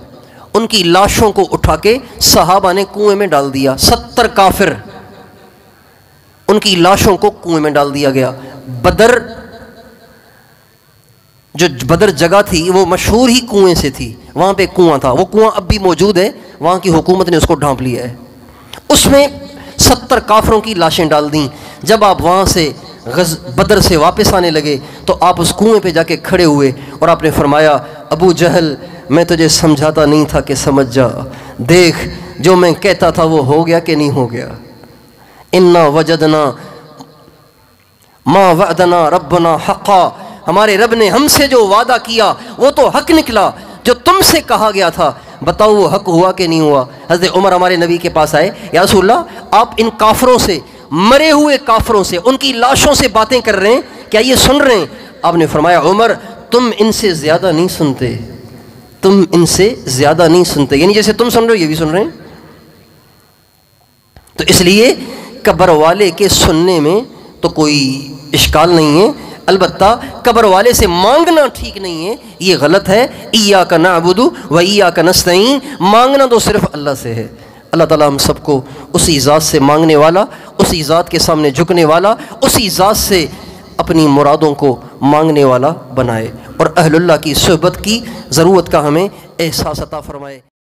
ان کی لاشوں کو اٹھا کے صحابہ نے کنویں میں ڈال دیا۔ 70 کافر، ان کی لاشوں کو کنویں میں ڈال دیا گیا۔ بدر جگہ تھی وہ مشہور ہی کنویں سے تھی، وہاں پہ کنواں تھا، وہ کنواں اب بھی موجود ہے، وہاں کی حکومت نے اس کو ڈھانپ لیا ہے۔ اس میں 70 کافروں کی لاشیں ڈال دیں۔ جب آپ وہاں سے بدر سے واپس آنے لگے تو آپ اس کنویں پہ جا کے کھڑے ہوئے اور آپ نے فرمایا ابو جہل میں تجھے سمجھاتا نہیں تھا کہ سمجھ جا، دیکھ جو میں کہتا تھا وہ ہو گیا کہ نہیں ہو گیا۔ انا وجدنا ما وعدنا ربنا حقا، ہمارے رب نے ہم سے جو وعدہ کیا وہ تو حق نکلا، جو تم سے کہا گیا تھا بتاؤ وہ حق ہوا کہ نہیں ہوا۔ حضرت عمر ہمارے نبی کے پاس آئے، یا رسول اللہ آپ ان کافروں سے، مرے ہوئے کافروں سے، ان کی لاشوں سے باتیں کر رہے ہیں، کیا یہ سن رہے ہیں؟ آپ نے فرمایا عمر تم ان سے زیادہ نہیں سنتے، تم ان سے زیادہ نہیں سنتے، یعنی جیسے تم سن رہے ہو یہ بھی سن رہے ہیں۔ تو اس لیے قبر والے کے سننے میں تو کوئی اشکال نہیں ہے، البتہ قبر والے سے مانگنا ٹھیک نہیں ہے، یہ غلط ہے۔ ایاک نعبد و ایاک نستعین، مانگنا تو صرف اللہ سے ہے۔ اللہ تعالیٰ ہم سب کو اسی ذات سے مانگنے والا، اسی ذات کے سامنے جھکنے والا، اسی ذات سے اپنی مرادوں کو مانگنے والا بنائے، اور اہل اللہ کی صحبت کی ضرورت کا ہمیں احساس عطا فرمائے۔